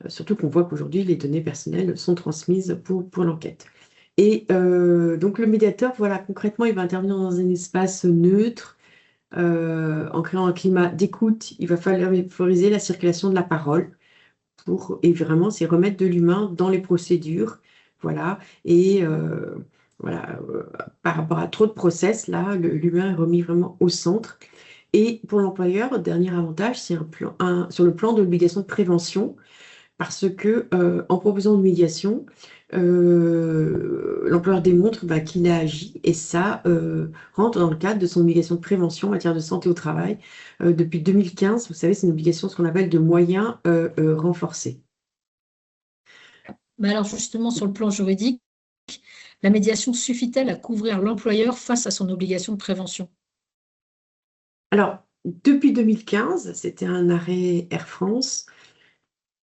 S3: Surtout qu'on voit qu'aujourd'hui, les données personnelles sont transmises pour l'enquête. Et donc, le médiateur, voilà, concrètement, il va intervenir dans un espace neutre, en créant un climat d'écoute. Il va favoriser la circulation de la parole et vraiment, c'est remettre de l'humain dans les procédures. Voilà. Et voilà, par rapport à trop de process, là, l'humain est remis vraiment au centre. Et pour l'employeur, dernier avantage, c'est sur le plan de l'obligation de prévention. Parce que en proposant une médiation, l'employeur démontre qu'il a agi et ça rentre dans le cadre de son obligation de prévention en matière de santé au travail. Depuis 2015, vous savez, c'est une obligation, ce qu'on appelle de moyens renforcés.
S2: Mais alors justement, sur le plan juridique, la médiation suffit-elle à couvrir l'employeur face à son obligation de prévention?
S3: Alors, depuis 2015, c'était un arrêt Air France.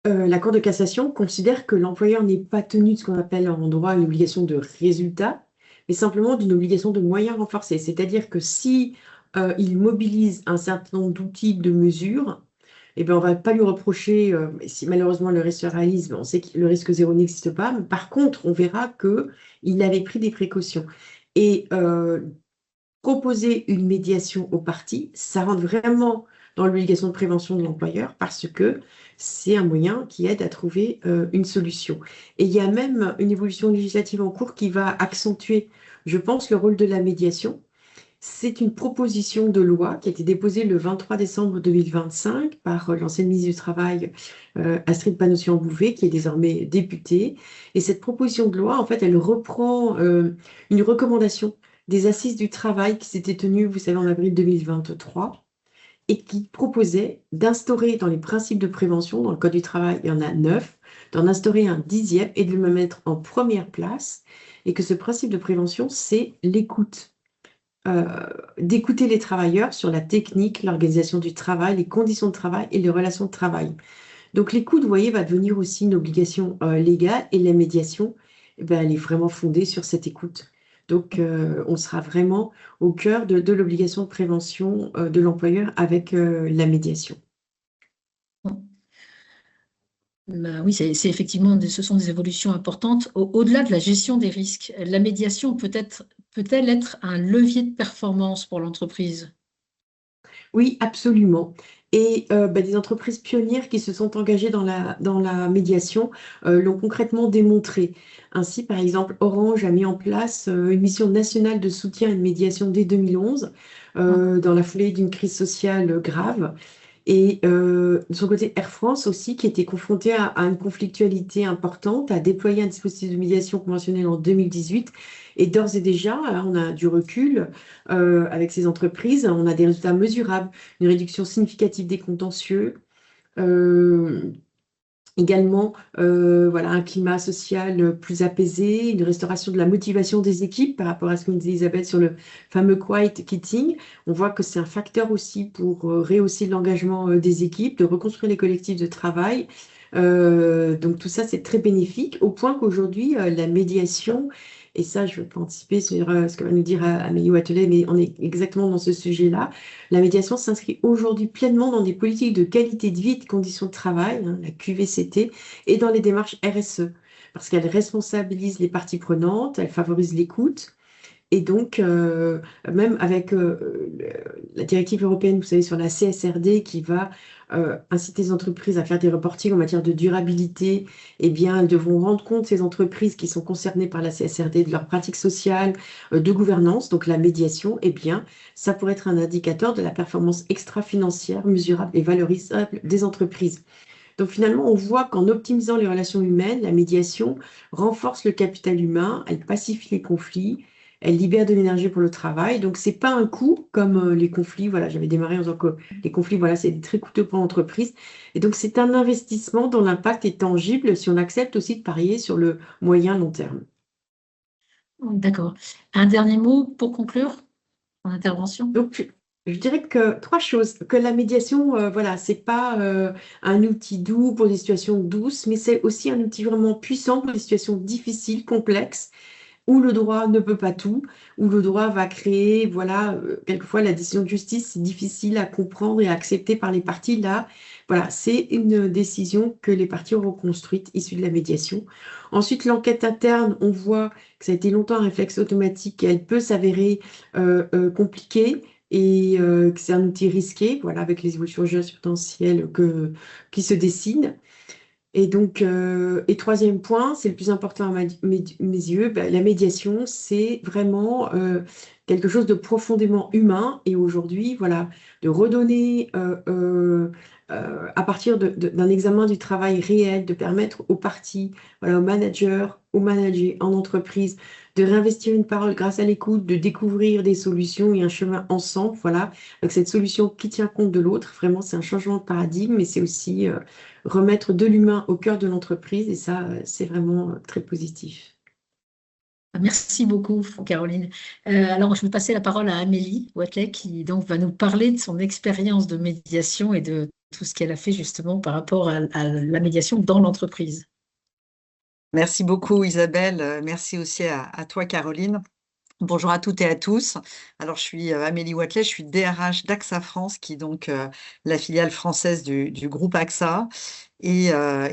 S3: La Cour de cassation considère que l'employeur n'est pas tenu de ce qu'on appelle en droit une obligation de résultat, mais simplement d'une obligation de moyens renforcés. C'est-à-dire que si il mobilise un certain nombre d'outils de mesure, eh bien, on ne va pas lui reprocher, si malheureusement le risque se réalise, on sait que le risque zéro n'existe pas, mais par contre, on verra qu'il avait pris des précautions. Et proposer une médiation aux parties, ça rentre vraiment dans l'obligation de prévention de l'employeur parce que c'est un moyen qui aide à trouver une solution. Et il y a même une évolution législative en cours qui va accentuer, je pense, le rôle de la médiation. C'est une proposition de loi qui a été déposée le 23 décembre 2025 par l'ancienne ministre du Travail, Astrid Panosyan-Bouvet, qui est désormais députée. Et cette proposition de loi, en fait, elle reprend une recommandation des assises du travail qui s'étaient tenues, vous savez, en avril 2023, et qui proposait d'instaurer dans les principes de prévention, dans le Code du travail, il y en a 9, d'en instaurer un 10e et de le mettre en première place, et que ce principe de prévention, c'est l'écoute. D'écouter les travailleurs sur la technique, l'organisation du travail, les conditions de travail et les relations de travail. Donc l'écoute, vous voyez, va devenir aussi une obligation légale et la médiation, elle est vraiment fondée sur cette écoute. Donc on sera vraiment au cœur de l'obligation de prévention de l'employeur avec la médiation.
S2: Oui, c'est effectivement, ce sont des évolutions importantes. Au-delà de la gestion des risques, la médiation peut-elle être un levier de performance pour l'entreprise?
S3: Oui, absolument. Et des entreprises pionnières qui se sont engagées dans la médiation l'ont concrètement démontré. Ainsi, par exemple, Orange a mis en place une mission nationale de soutien à une médiation dès 2011, dans la foulée d'une crise sociale grave. Et de son côté, Air France aussi, qui était confronté à une conflictualité importante, a déployé un dispositif de médiation conventionnelle en 2018. Et d'ores et déjà, on a du recul avec ces entreprises, on a des résultats mesurables, une réduction significative des contentieux. euh, Également, voilà, un climat social plus apaisé, une restauration de la motivation des équipes par rapport à ce que nous disait Isabelle sur le fameux quiet quitting. On voit que c'est un facteur aussi pour rehausser l'engagement des équipes, de reconstruire les collectifs de travail. Donc tout ça, c'est très bénéfique, au point qu'aujourd'hui, la médiation, et ça, je ne vais pas anticiper sur ce que va nous dire Amélie Watelet, mais on est exactement dans ce sujet-là. La médiation s'inscrit aujourd'hui pleinement dans des politiques de qualité de vie et de conditions de travail, hein, la QVCT, et dans les démarches RSE, parce qu'elle responsabilise les parties prenantes, elle favorise l'écoute, et donc, même avec la directive européenne, vous savez, sur la CSRD qui va inciter les entreprises à faire des reportings en matière de durabilité, eh bien, elles devront rendre compte, ces entreprises qui sont concernées par la CSRD, de leurs pratiques sociales, de gouvernance. Donc, la médiation, eh bien, ça pourrait être un indicateur de la performance extra-financière mesurable et valorisable des entreprises. Donc finalement, on voit qu'en optimisant les relations humaines, la médiation renforce le capital humain, elle pacifie les conflits, elle libère de l'énergie pour le travail. Donc c'est pas un coût comme les conflits. Voilà, j'avais démarré en disant que les conflits, voilà, c'est très coûteux pour l'entreprise. Et donc c'est un investissement dont l'impact est tangible si on accepte aussi de parier sur le moyen long terme.
S2: D'accord. Un dernier mot pour conclure mon intervention?
S3: Donc, je dirais que trois choses. Que la médiation, voilà, c'est pas un outil doux pour des situations douces, mais c'est aussi un outil vraiment puissant pour des situations difficiles, complexes, où le droit ne peut pas tout, où le droit va créer, voilà, quelquefois la décision de justice, c'est difficile à comprendre et à accepter par les parties. Là, voilà, c'est une décision que les parties auront construite, issue de la médiation. Ensuite, l'enquête interne, on voit que ça a été longtemps un réflexe automatique et elle peut s'avérer compliquée. Et que c'est un outil risqué, voilà, avec les évolutions jurisprudentielles qui se dessinent. Et donc, et troisième point, c'est le plus important à mes yeux, ben, la médiation, c'est vraiment quelque chose de profondément humain. Et aujourd'hui, voilà, de redonner à partir d'un examen du travail réel, de permettre aux parties, voilà, aux managers en entreprise, de réinvestir une parole grâce à l'écoute, de découvrir des solutions et un chemin ensemble, voilà, avec cette solution qui tient compte de l'autre. Vraiment, c'est un changement de paradigme, mais c'est aussi remettre de l'humain au cœur de l'entreprise et ça, c'est vraiment très positif.
S2: Merci beaucoup, Caroline. Alors, je vais passer la parole à Amélie Watley, qui donc va nous parler de son expérience de médiation et de tout ce qu'elle a fait justement par rapport à la médiation dans l'entreprise.
S4: Merci beaucoup Isabelle, merci aussi à toi Caroline. Bonjour à toutes et à tous. Alors, je suis Amélie Watley, je suis DRH d'AXA France, qui est donc la filiale française du groupe AXA. Et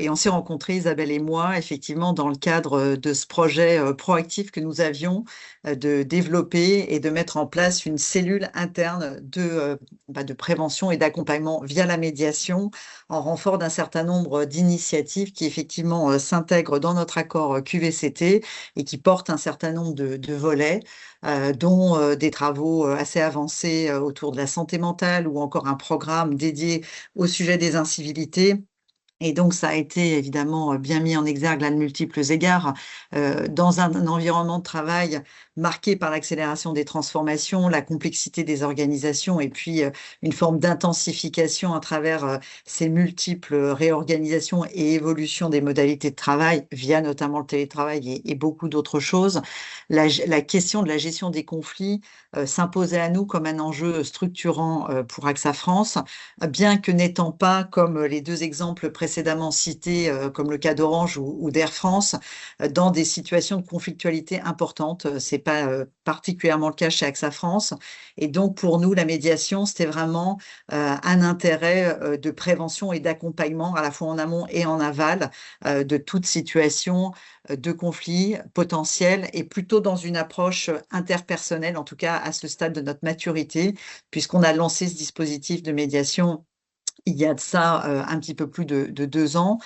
S4: on s'est rencontrés, Isabelle et moi, effectivement, dans le cadre de ce projet proactif que nous avions de développer et de mettre en place une cellule interne de prévention et d'accompagnement via la médiation, en renfort d'un certain nombre d'initiatives qui, effectivement, s'intègrent dans notre accord QVCT et qui portent un certain nombre de volets, dont des travaux assez avancés autour de la santé mentale ou encore un programme dédié au sujet des incivilités. Et donc, ça a été évidemment bien mis en exergue à de multiples égards dans un environnement de travail marqué par l'accélération des transformations, la complexité des organisations et puis une forme d'intensification à travers ces multiples réorganisations et évolutions des modalités de travail via notamment le télétravail et beaucoup d'autres choses. La question de la gestion des conflits s'imposait à nous comme un enjeu structurant pour AXA France, bien que n'étant pas, comme les deux exemples précédemment cités, comme le cas d'Orange ou d'Air France, dans des situations de conflictualité importantes. Ce n'est pas particulièrement le cas chez AXA France. Et donc, pour nous, la médiation, c'était vraiment un intérêt de prévention et d'accompagnement, à la fois en amont et en aval, de toute situation de conflit potentiel, et plutôt dans une approche interpersonnelle, en tout cas à ce stade de notre maturité, puisqu'on a lancé ce dispositif de médiation il y a de ça un petit peu plus de 2 ans.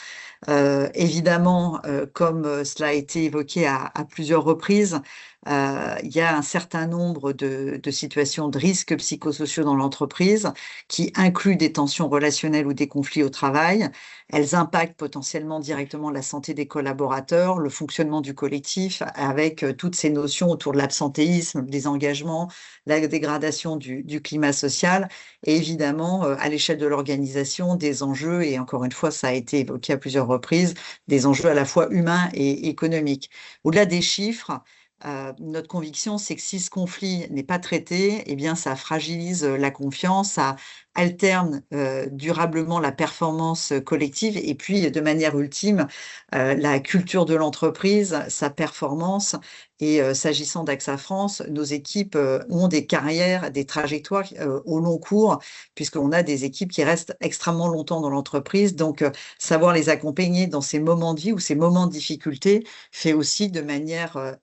S4: Évidemment, comme cela a été évoqué à plusieurs reprises, il y a un certain nombre de situations de risques psychosociaux dans l'entreprise qui incluent des tensions relationnelles ou des conflits au travail. Elles impactent potentiellement directement la santé des collaborateurs, le fonctionnement du collectif, avec toutes ces notions autour de l'absentéisme, des engagements, la dégradation du climat social et évidemment, à l'échelle de l'organisation, des enjeux, et encore une fois, ça a été évoqué à plusieurs reprises, des enjeux à la fois humains et économiques. Au-delà des chiffres, notre conviction, c'est que si ce conflit n'est pas traité, eh bien, ça fragilise la confiance, ça alterne durablement la performance collective et puis, de manière ultime, la culture de l'entreprise, sa performance. Et s'agissant d'AXA France, nos équipes ont des carrières, des trajectoires au long cours, puisqu'on a des équipes qui restent extrêmement longtemps dans l'entreprise. Donc, savoir les accompagner dans ces moments de vie ou ces moments de difficulté fait aussi de manière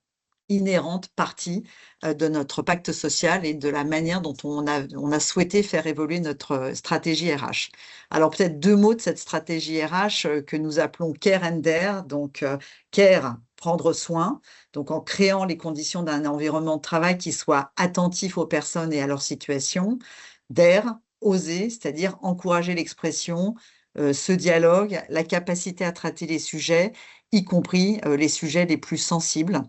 S4: inhérente partie de notre pacte social et de la manière dont on a souhaité faire évoluer notre stratégie RH. Alors peut-être 2 mots de cette stratégie RH que nous appelons Care and Dare. Donc Care, prendre soin, donc en créant les conditions d'un environnement de travail qui soit attentif aux personnes et à leur situation. Dare, oser, c'est-à-dire encourager l'expression, ce dialogue, la capacité à traiter les sujets, y compris les sujets les plus sensibles,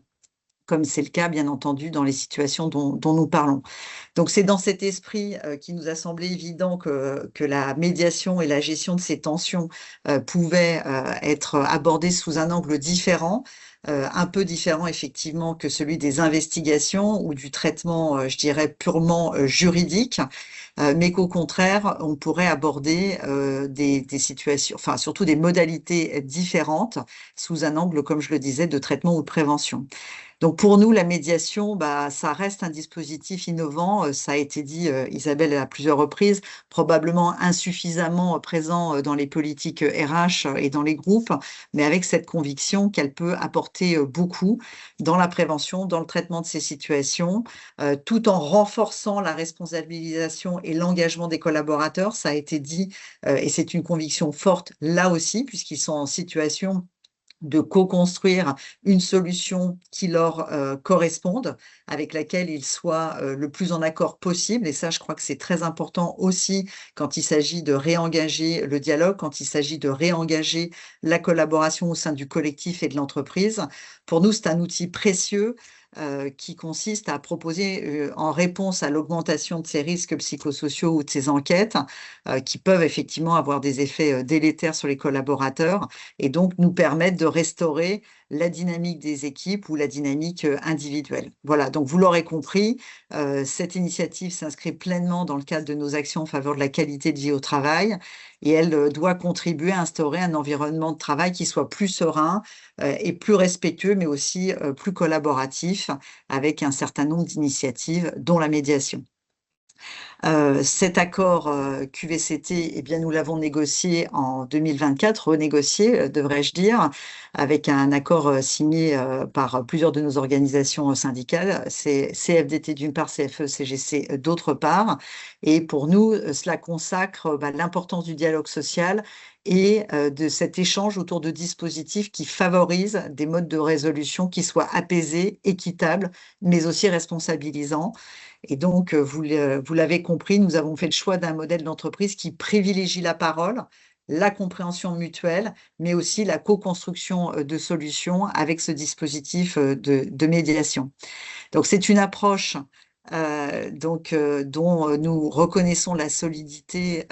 S4: comme c'est le cas, bien entendu, dans les situations dont nous parlons. Donc, c'est dans cet esprit qu'il nous a semblé évident que la médiation et la gestion de ces tensions pouvaient être abordées sous un angle différent, un peu différent, effectivement, que celui des investigations ou du traitement, je dirais, purement juridique, mais qu'au contraire, on pourrait aborder des situations, enfin, surtout des modalités différentes sous un angle, comme je le disais, de traitement ou de prévention. Donc pour nous, la médiation, bah, ça reste un dispositif innovant. Ça a été dit, Isabelle, à plusieurs reprises, probablement insuffisamment présent dans les politiques RH et dans les groupes, mais avec cette conviction qu'elle peut apporter beaucoup dans la prévention, dans le traitement de ces situations, tout en renforçant la responsabilisation et l'engagement des collaborateurs. Ça a été dit, et c'est une conviction forte là aussi, puisqu'ils sont en situation de co-construire une solution qui leur corresponde, avec laquelle ils soient le plus en accord possible. Et ça, je crois que c'est très important aussi quand il s'agit de réengager le dialogue, quand il s'agit de réengager la collaboration au sein du collectif et de l'entreprise. Pour nous, c'est un outil précieux qui consiste à proposer, en réponse à l'augmentation de ces risques psychosociaux ou de ces enquêtes, qui peuvent effectivement avoir des effets délétères sur les collaborateurs, et donc nous permettre de restaurer la dynamique des équipes ou la dynamique individuelle. Voilà, donc vous l'aurez compris, cette initiative s'inscrit pleinement dans le cadre de nos actions en faveur de la qualité de vie au travail, et elle doit contribuer à instaurer un environnement de travail qui soit plus serein et plus respectueux, mais aussi plus collaboratif, avec un certain nombre d'initiatives, dont la médiation. Cet accord QVCT, eh bien, nous l'avons négocié en 2024, renégocié, devrais-je dire, avec un accord signé par plusieurs de nos organisations syndicales, c'est CFDT d'une part, CFE, CGC d'autre part. Et pour nous, cela consacre l'importance du dialogue social et de cet échange autour de dispositifs qui favorisent des modes de résolution qui soient apaisés, équitables, mais aussi responsabilisants. Et donc, vous l'avez compris, nous avons fait le choix d'un modèle d'entreprise qui privilégie la parole, la compréhension mutuelle, mais aussi la co-construction de solutions avec ce dispositif de médiation. Donc, c'est une approche dont nous reconnaissons la solidité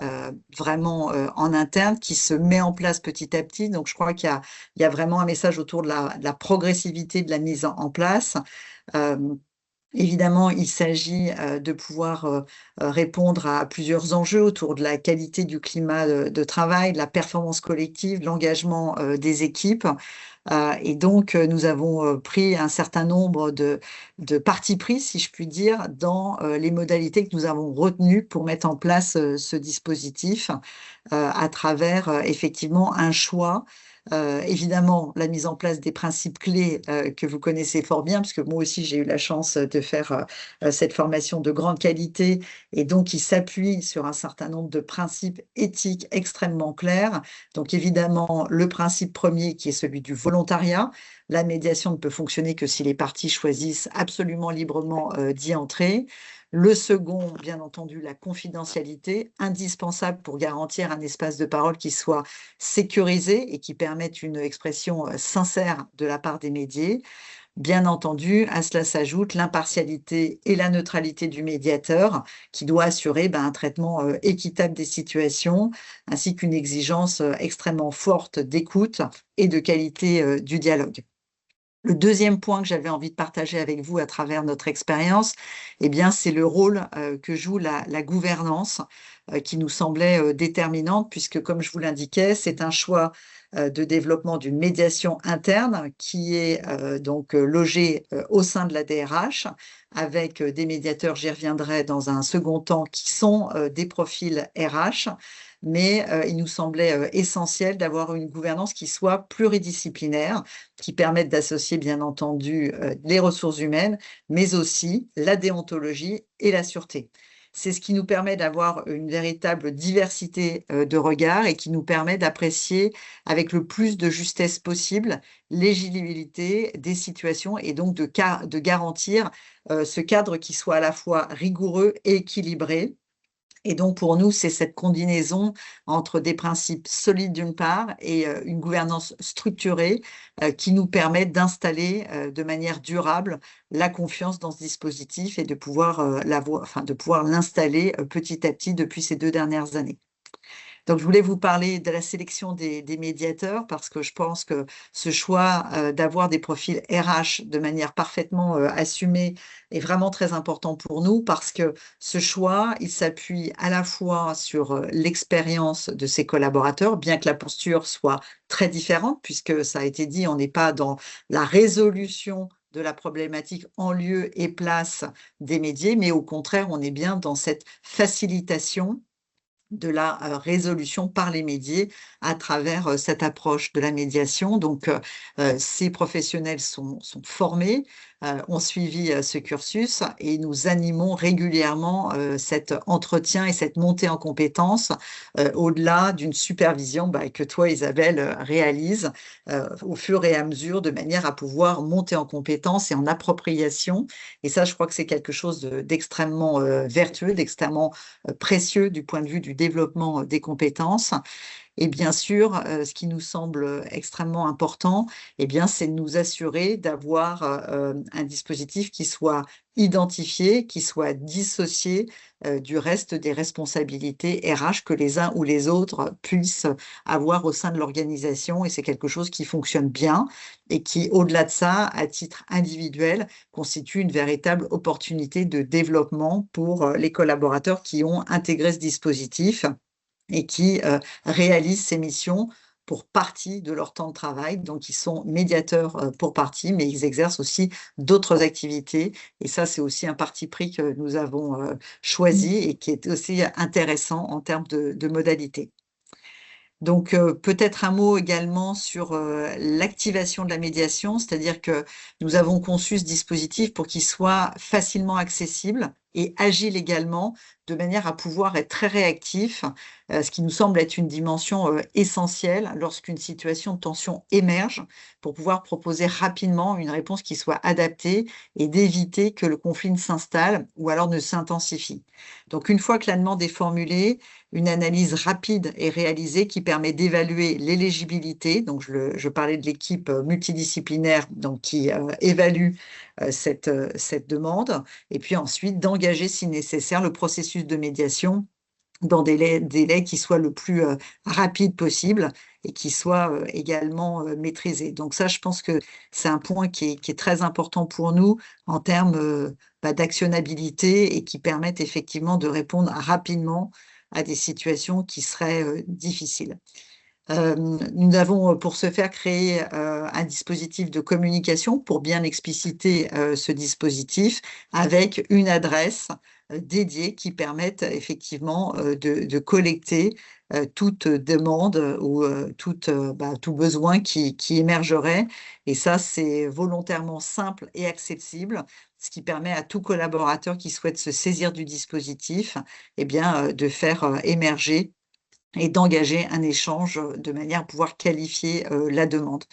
S4: vraiment en interne, qui se met en place petit à petit. Donc, je crois qu'il y a vraiment un message autour de la progressivité de la mise en place. Évidemment, il s'agit de pouvoir répondre à plusieurs enjeux autour de la qualité du climat de travail, de la performance collective, de l'engagement des équipes. Et donc, nous avons pris un certain nombre de partis pris, si je puis dire, dans les modalités que nous avons retenues pour mettre en place ce dispositif à travers effectivement un choix Évidemment, la mise en place des principes clés que vous connaissez fort bien, parce que moi aussi, j'ai eu la chance de faire cette formation de grande qualité, et donc qui s'appuie sur un certain nombre de principes éthiques extrêmement clairs. Donc évidemment, le principe premier qui est celui du volontariat. La médiation ne peut fonctionner que si les parties choisissent absolument librement d'y entrer. Le second, bien entendu, la confidentialité, indispensable pour garantir un espace de parole qui soit sécurisé et qui permette une expression sincère de la part des médiés. Bien entendu, à cela s'ajoute l'impartialité et la neutralité du médiateur qui doit assurer un traitement équitable des situations ainsi qu'une exigence extrêmement forte d'écoute et de qualité du dialogue. Le deuxième point que j'avais envie de partager avec vous à travers notre expérience, c'est le rôle que joue la gouvernance qui nous semblait déterminante puisque, comme je vous l'indiquais, c'est un choix de développement d'une médiation interne qui est donc logée au sein de la DRH avec des médiateurs, j'y reviendrai dans un second temps, qui sont des profils RH. Mais il nous semblait essentiel d'avoir une gouvernance qui soit pluridisciplinaire, qui permette d'associer bien entendu les ressources humaines, mais aussi la déontologie et la sûreté. C'est ce qui nous permet d'avoir une véritable diversité de regards et qui nous permet d'apprécier avec le plus de justesse possible l'éligibilité des situations et donc de garantir ce cadre qui soit à la fois rigoureux et équilibré. Et donc, pour nous, c'est cette combinaison entre des principes solides d'une part et une gouvernance structurée qui nous permet d'installer de manière durable la confiance dans ce dispositif et de pouvoir l'installer petit à petit depuis ces 2 dernières années. Donc, je voulais vous parler de la sélection des médiateurs parce que je pense que ce choix d'avoir des profils RH de manière parfaitement assumée est vraiment très important pour nous parce que ce choix, il s'appuie à la fois sur l'expérience de ses collaborateurs, bien que la posture soit très différente, puisque ça a été dit, on n'est pas dans la résolution de la problématique en lieu et place des médias, mais au contraire, on est bien dans cette facilitation de la résolution par les médias à travers cette approche de la médiation. Donc, ces professionnels sont formés, ont suivi ce cursus et nous animons régulièrement cet entretien et cette montée en compétences au-delà d'une supervision que toi, Isabelle, réalises au fur et à mesure de manière à pouvoir monter en compétences et en appropriation. Et ça, je crois que c'est quelque chose d'extrêmement vertueux, d'extrêmement précieux du point de vue du développement des compétences. Et bien sûr, ce qui nous semble extrêmement important, c'est de nous assurer d'avoir un dispositif qui soit identifié, qui soit dissocié du reste des responsabilités RH que les uns ou les autres puissent avoir au sein de l'organisation. Et c'est quelque chose qui fonctionne bien et qui, au-delà de ça, à titre individuel, constitue une véritable opportunité de développement pour les collaborateurs qui ont intégré ce dispositif et qui réalisent ces missions pour partie de leur temps de travail. Donc, ils sont médiateurs pour partie, mais ils exercent aussi d'autres activités. Et ça, c'est aussi un parti pris que nous avons choisi et qui est aussi intéressant en termes de modalités. Donc, peut-être un mot également sur l'activation de la médiation, c'est-à-dire que nous avons conçu ce dispositif pour qu'il soit facilement accessible et agile également, de manière à pouvoir être très réactif, ce qui nous semble être une dimension essentielle lorsqu'une situation de tension émerge, pour pouvoir proposer rapidement une réponse qui soit adaptée et d'éviter que le conflit ne s'installe ou alors ne s'intensifie. Donc, une fois que la demande est formulée, une analyse rapide est réalisée qui permet d'évaluer l'éligibilité. Donc, je parlais de l'équipe multidisciplinaire donc, qui évalue cette demande et puis ensuite d'engager, si nécessaire, le processus de médiation dans des délais qui soient le plus rapide possible et qui soient également maîtrisés. Donc ça, je pense que c'est un point qui est très important pour nous en termes d'actionnabilité et qui permettent effectivement de répondre rapidement à des situations qui seraient difficiles. Nous avons pour ce faire créé un dispositif de communication pour bien expliciter ce dispositif avec une adresse dédiée qui permette effectivement de collecter toute demande ou tout besoin qui émergerait. Et ça, c'est volontairement simple et accessible, ce qui permet à tout collaborateur qui souhaite se saisir du dispositif, eh bien, de faire émerger et d'engager un échange de manière à pouvoir qualifier la demande.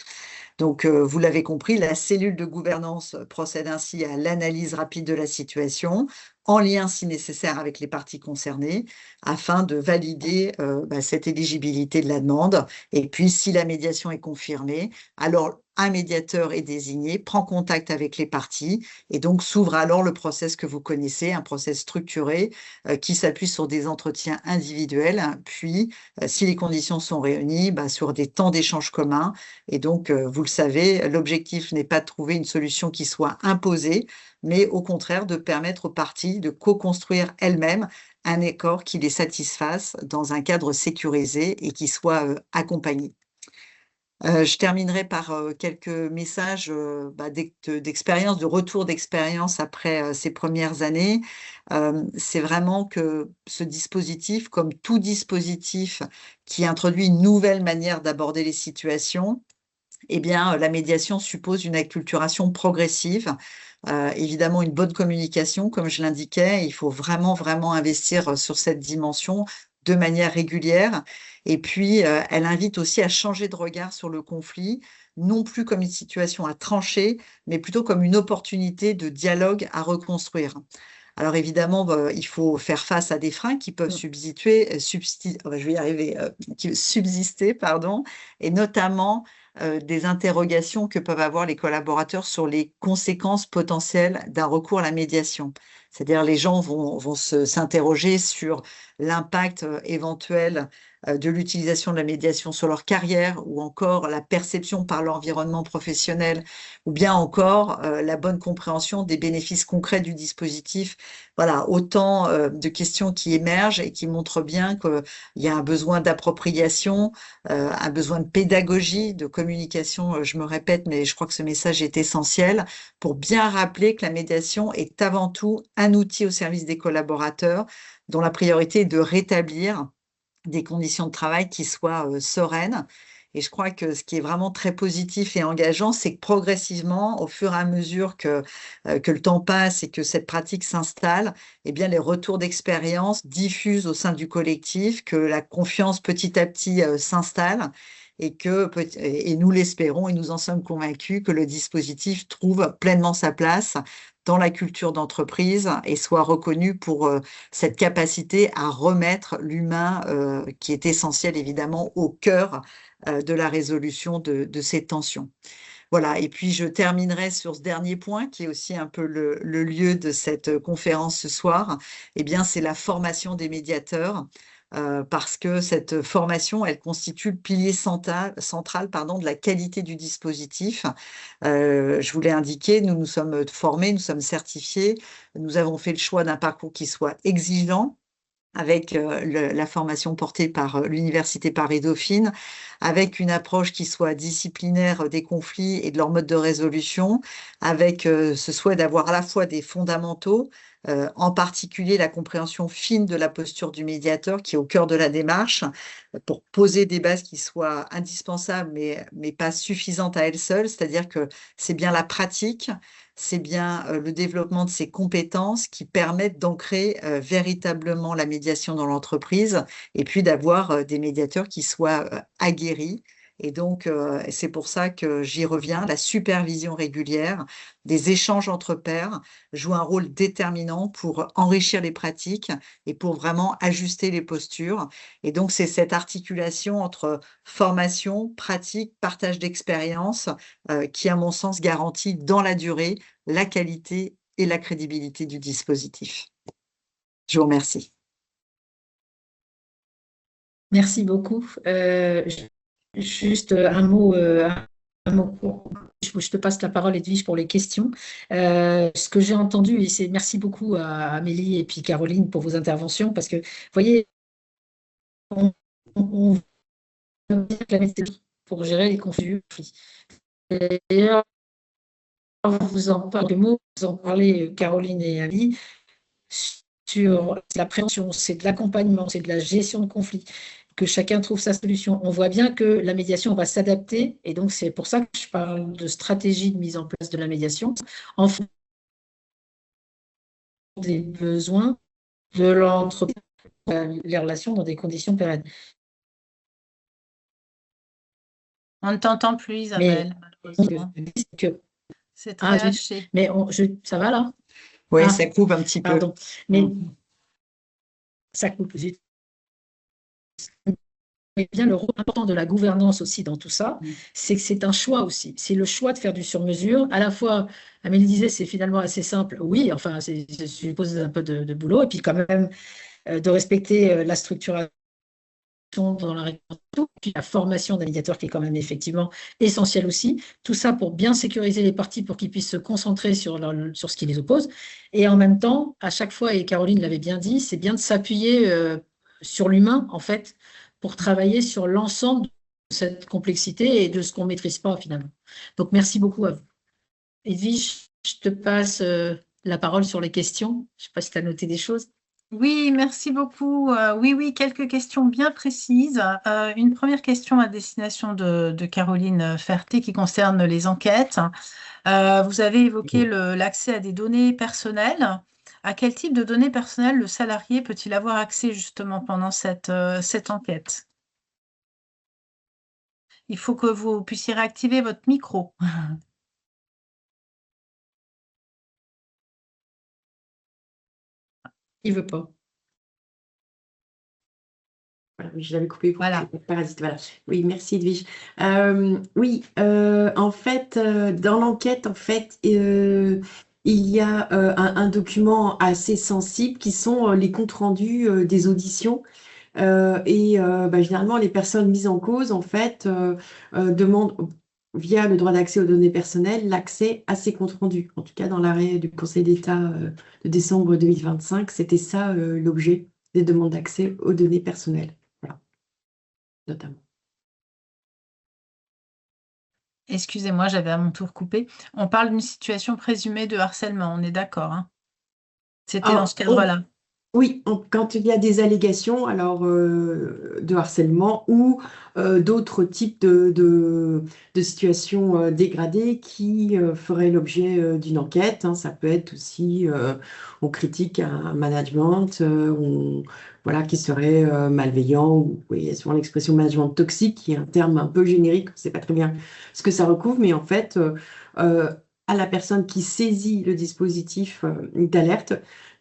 S4: Donc, vous l'avez compris, la cellule de gouvernance procède ainsi à l'analyse rapide de la situation, en lien si nécessaire avec les parties concernées, afin de valider cette éligibilité de la demande. Et puis, si la médiation est confirmée, alors un médiateur est désigné, prend contact avec les parties, et donc s'ouvre alors le process que vous connaissez, un process structuré qui s'appuie sur des entretiens individuels, puis, si les conditions sont réunies, sur des temps d'échange communs. Et donc, vous le savez, l'objectif n'est pas de trouver une solution qui soit imposée, mais au contraire de permettre aux parties de co-construire elles-mêmes un accord qui les satisfasse dans un cadre sécurisé et qui soit accompagné. Je terminerai par quelques messages d'expérience, de retour d'expérience après ces premières années. C'est vraiment que ce dispositif, comme tout dispositif qui introduit une nouvelle manière d'aborder les situations, eh bien, la médiation suppose une acculturation progressive, évidemment une bonne communication, comme je l'indiquais. Il faut vraiment, vraiment investir sur cette dimension de manière régulière. Et puis, elle invite aussi à changer de regard sur le conflit, non plus comme une situation à trancher, mais plutôt comme une opportunité de dialogue à reconstruire. Alors évidemment, il faut faire face à des freins qui peuvent subsister, pardon, et notamment des interrogations que peuvent avoir les collaborateurs sur les conséquences potentielles d'un recours à la médiation. C'est-à-dire les gens vont s'interroger sur l'impact éventuel de l'utilisation de la médiation sur leur carrière, ou encore la perception par l'environnement professionnel, ou bien encore la bonne compréhension des bénéfices concrets du dispositif. Voilà, autant de questions qui émergent et qui montrent bien qu'il y a un besoin d'appropriation, un besoin de pédagogie, de communication, je me répète, mais je crois que ce message est essentiel pour bien rappeler que la médiation est avant tout un outil au service des collaborateurs, dont la priorité est de rétablir des conditions de travail qui soient sereines. Et je crois que ce qui est vraiment très positif et engageant, c'est que progressivement, au fur et à mesure que le temps passe et que cette pratique s'installe, eh bien, les retours d'expérience diffusent au sein du collectif, que la confiance petit à petit s'installe, et nous l'espérons et nous en sommes convaincus, que le dispositif trouve pleinement sa place dans la culture d'entreprise et soit reconnu pour cette capacité à remettre l'humain, qui est essentiel évidemment, au cœur de la résolution de ces tensions. Voilà, et puis je terminerai sur ce dernier point qui est aussi un peu le lieu de cette conférence ce soir. Eh bien, c'est la formation des médiateurs, parce que cette formation, elle constitue le pilier central, de la qualité du dispositif. Je vous l'ai indiqué, nous nous sommes formés, nous sommes certifiés, nous avons fait le choix d'un parcours qui soit exigeant, avec la formation portée par l'Université Paris-Dauphine, avec une approche qui soit disciplinaire des conflits et de leur mode de résolution, avec ce souhait d'avoir à la fois des fondamentaux, en particulier la compréhension fine de la posture du médiateur qui est au cœur de la démarche, pour poser des bases qui soient indispensables mais pas suffisantes à elles seules, c'est-à-dire que c'est bien la pratique, c'est bien le développement de ces compétences qui permettent d'ancrer véritablement la médiation dans l'entreprise, et puis d'avoir des médiateurs qui soient aguerris. Et donc, c'est pour ça que j'y reviens, la supervision régulière des échanges entre pairs joue un rôle déterminant pour enrichir les pratiques et pour vraiment ajuster les postures. Et donc, c'est cette articulation entre formation, pratique, partage d'expérience qui, à mon sens, garantit dans la durée la qualité et la crédibilité du dispositif. Je vous remercie.
S2: Merci beaucoup. Juste un mot, je te passe la parole, Edwige, pour les questions. Ce que j'ai entendu, et c'est merci beaucoup à Amélie et puis Caroline pour vos interventions, parce que, vous voyez, on la médiation pour gérer les conflits. D'ailleurs, vous en parlez, vous en parlez, Caroline et Ali, sur la prévention, c'est de l'accompagnement, c'est de la gestion de conflits, que chacun trouve sa solution. On voit bien que la médiation va s'adapter, et donc c'est pour ça que je parle de stratégie de mise en place de la médiation en fonction des besoins de l'entreprise, les relations dans des conditions pérennes.
S1: On ne t'entend plus, Isabelle, malheureusement. C'est très haché.
S2: Mais ça va là?
S4: Oui, ça coupe un petit peu.
S2: Pardon. Mais ça coupe. Mais bien le rôle important de la gouvernance aussi dans tout ça, c'est que c'est un choix aussi. C'est le choix de faire du sur-mesure. À la fois, Amélie disait, c'est finalement assez simple. Oui, enfin, je suppose un peu de boulot. Et puis quand même, de respecter la structuration dans la réponse, puis la formation d'un médiateur qui est quand même effectivement essentielle aussi. Tout ça pour bien sécuriser les parties pour qu'ils puissent se concentrer sur ce qui les oppose. Et en même temps, à chaque fois, et Caroline l'avait bien dit, c'est bien de s'appuyer sur l'humain, en fait, pour travailler sur l'ensemble de cette complexité et de ce qu'on ne maîtrise pas finalement. Donc, merci beaucoup à vous. Edwige, je te passe la parole sur les questions. Je ne sais pas si tu as noté des choses.
S1: Oui, merci beaucoup. Oui, quelques questions bien précises. Une première question à destination de Caroline Ferté qui concerne les enquêtes. Vous avez évoqué l'accès à des données personnelles. À quel type de données personnelles le salarié peut-il avoir accès justement pendant cette enquête? Il faut que vous puissiez réactiver votre micro.
S2: Il ne veut pas.
S3: Voilà, oui, je l'avais coupé pour
S1: Voilà.
S3: que parasite. Voilà. Oui, merci Edwige. Oui, en fait, dans l'enquête, en fait, il y a un document assez sensible qui sont les comptes rendus des auditions. Généralement, les personnes mises en cause, en fait, demandent, via le droit d'accès aux données personnelles, l'accès à ces comptes rendus. En tout cas, dans l'arrêt du Conseil d'État de décembre 2025, c'était ça l'objet des demandes d'accès aux données personnelles. Voilà, notamment.
S1: Excusez-moi, j'avais à mon tour coupé. On parle d'une situation présumée de harcèlement, on est d'accord, hein? C'était dans ce cadre-là.
S3: Oui, quand il y a des allégations alors, de harcèlement ou d'autres types de situations dégradées qui feraient l'objet d'une enquête, hein. Ça peut être aussi, on critique un management voilà, qui serait malveillant, ou il y a souvent l'expression management toxique, qui est un terme un peu générique, on ne sait pas très bien ce que ça recouvre, mais en fait, à la personne qui saisit le dispositif d'alerte,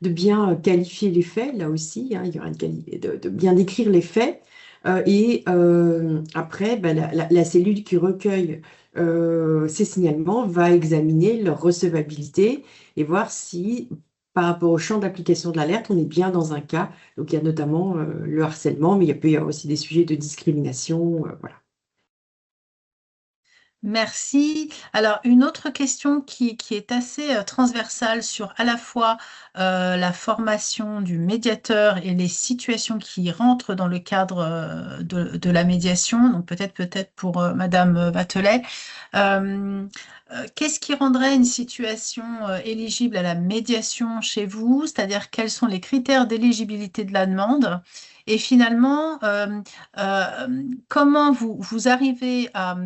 S3: de bien qualifier les faits, là aussi, hein, il y aura de bien décrire les faits. Après, la cellule qui recueille ces signalements va examiner leur recevabilité et voir si, par rapport au champ d'application de l'alerte, on est bien dans un cas. Donc, il y a notamment le harcèlement, mais il peut y avoir aussi des sujets de discrimination. Voilà.
S1: Merci. Alors, une autre question qui est assez transversale sur à la fois la formation du médiateur et les situations qui rentrent dans le cadre de la médiation, donc peut-être pour Madame Vatelet. Qu'est-ce qui rendrait une situation éligible à la médiation chez vous? C'est-à-dire quels sont les critères d'éligibilité de la demande? Et finalement, comment vous arrivez à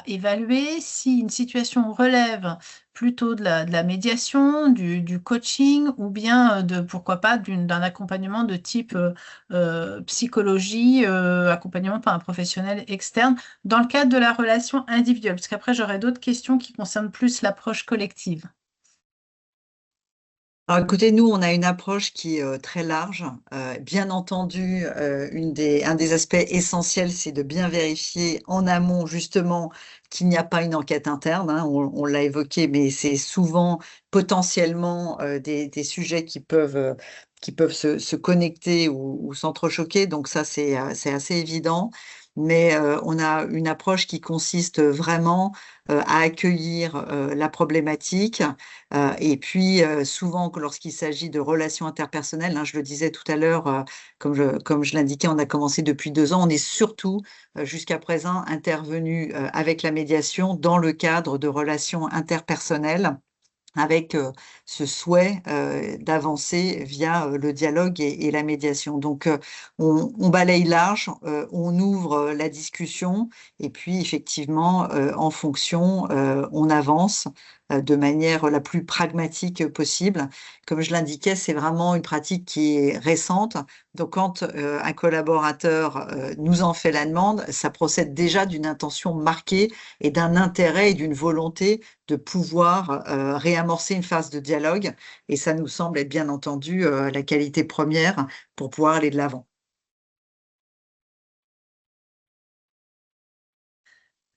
S1: évaluer si une situation relève plutôt de la médiation, du coaching ou bien pourquoi pas, d'un accompagnement de type psychologie, accompagnement par un professionnel externe, dans le cadre de la relation individuelle? Parce qu'après, j'aurais d'autres questions qui concernent plus l'approche collective.
S4: Alors écoutez, nous, on a une approche qui est très large. Bien entendu, un des aspects essentiels, c'est de bien vérifier en amont justement qu'il n'y a pas une enquête interne, hein. On l'a évoqué, mais c'est souvent potentiellement des sujets qui peuvent se connecter ou s'entrechoquer. Donc ça, c'est assez évident. mais on a une approche qui consiste vraiment à accueillir la problématique. Et puis, souvent, lorsqu'il s'agit de relations interpersonnelles, hein, je le disais tout à l'heure, comme je l'indiquais, on a commencé depuis 2 ans, on est surtout, jusqu'à présent, intervenu avec la médiation dans le cadre de relations interpersonnelles, avec ce souhait d'avancer via le dialogue et la médiation. Donc, on balaye large, on ouvre la discussion, et puis effectivement, en fonction, on avance de manière la plus pragmatique possible. Comme je l'indiquais, c'est vraiment une pratique qui est récente. Donc, quand un collaborateur nous en fait la demande, ça procède déjà d'une intention marquée et d'un intérêt et d'une volonté de pouvoir réamorcer une phase de dialogue. Et ça nous semble être bien entendu la qualité première pour pouvoir aller de l'avant.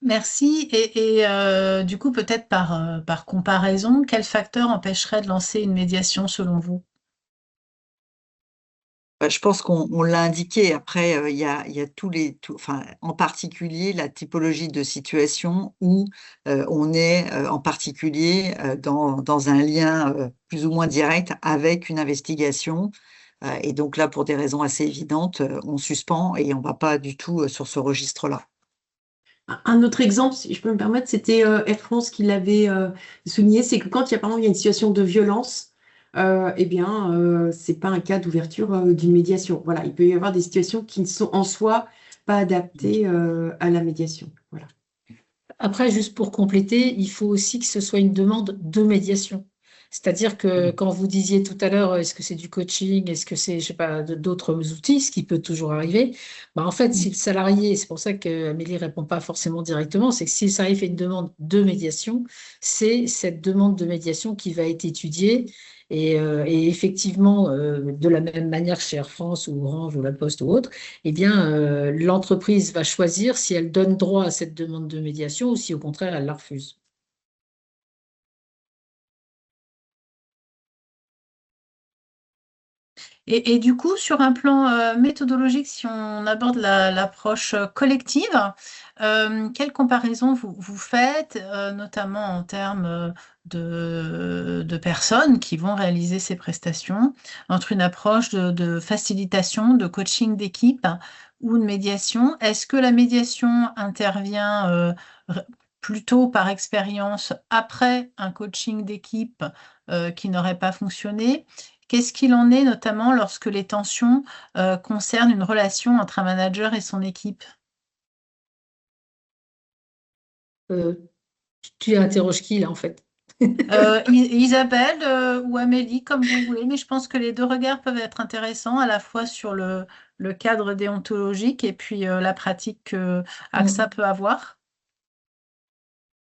S1: Merci. Du coup, peut-être par comparaison, quel facteur empêcherait de lancer une médiation selon vous?
S4: Je pense qu'on l'a indiqué. Après, il y a enfin, en particulier la typologie de situation où on est en particulier dans un lien plus ou moins direct avec une investigation. Et donc là, pour des raisons assez évidentes, on suspend et on ne va pas du tout sur ce registre-là.
S3: Un autre exemple, si je peux me permettre, c'était Air France qui l'avait souligné, c'est que quand il y a, par exemple, il y a une situation de violence, eh bien, c'est pas un cas d'ouverture d'une médiation. Voilà, il peut y avoir des situations qui ne sont en soi pas adaptées à la médiation. Voilà.
S2: Après, juste pour compléter, il faut aussi que ce soit une demande de médiation. C'est-à-dire que quand vous disiez tout à l'heure, est-ce que c'est du coaching, est-ce que c'est, je sais pas, d'autres outils, ce qui peut toujours arriver, bah en fait, si le salarié, c'est pour ça qu'Amélie répond pas forcément directement, c'est que si le salarié fait une demande de médiation, c'est cette demande de médiation qui va être étudiée. Et effectivement, de la même manière chez Air France ou Orange ou La Poste ou autre, eh bien, l'entreprise va choisir si elle donne droit à cette demande de médiation ou si au contraire elle la refuse.
S1: Du coup, sur un plan méthodologique, si on aborde l'approche collective, quelle comparaison vous faites, notamment en termes de personnes qui vont réaliser ces prestations, entre une approche de facilitation, de coaching d'équipe ou de médiation? Est-ce que la médiation intervient r- plutôt par expérience après un coaching d'équipe qui n'aurait pas fonctionné? Qu'est-ce qu'il en est notamment lorsque les tensions concernent une relation entre un manager et son équipe?
S2: Euh, Tu interroges qui là en fait?
S1: Isabelle ou Amélie, comme vous voulez, mais je pense que les deux regards peuvent être intéressants à la fois sur le cadre déontologique et puis la pratique que AXA peut avoir.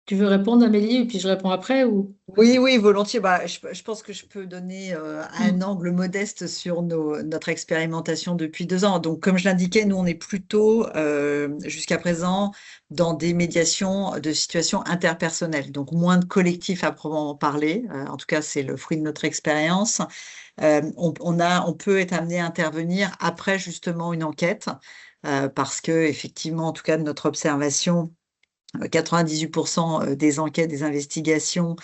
S2: Tu veux répondre, Amélie, et puis je réponds après ou...
S4: Oui, oui, volontiers. Bah, je pense que je peux donner un
S2: Mm.
S4: angle modeste sur notre expérimentation depuis 2 ans. Donc, comme je l'indiquais, nous, on est plutôt, jusqu'à présent, dans des médiations de situations interpersonnelles, donc moins de collectifs à proprement parler. En tout cas, c'est le fruit de notre expérience. On peut être amené à intervenir après justement une enquête, parce que, effectivement, en tout cas, de notre observation, 98% des enquêtes, des investigations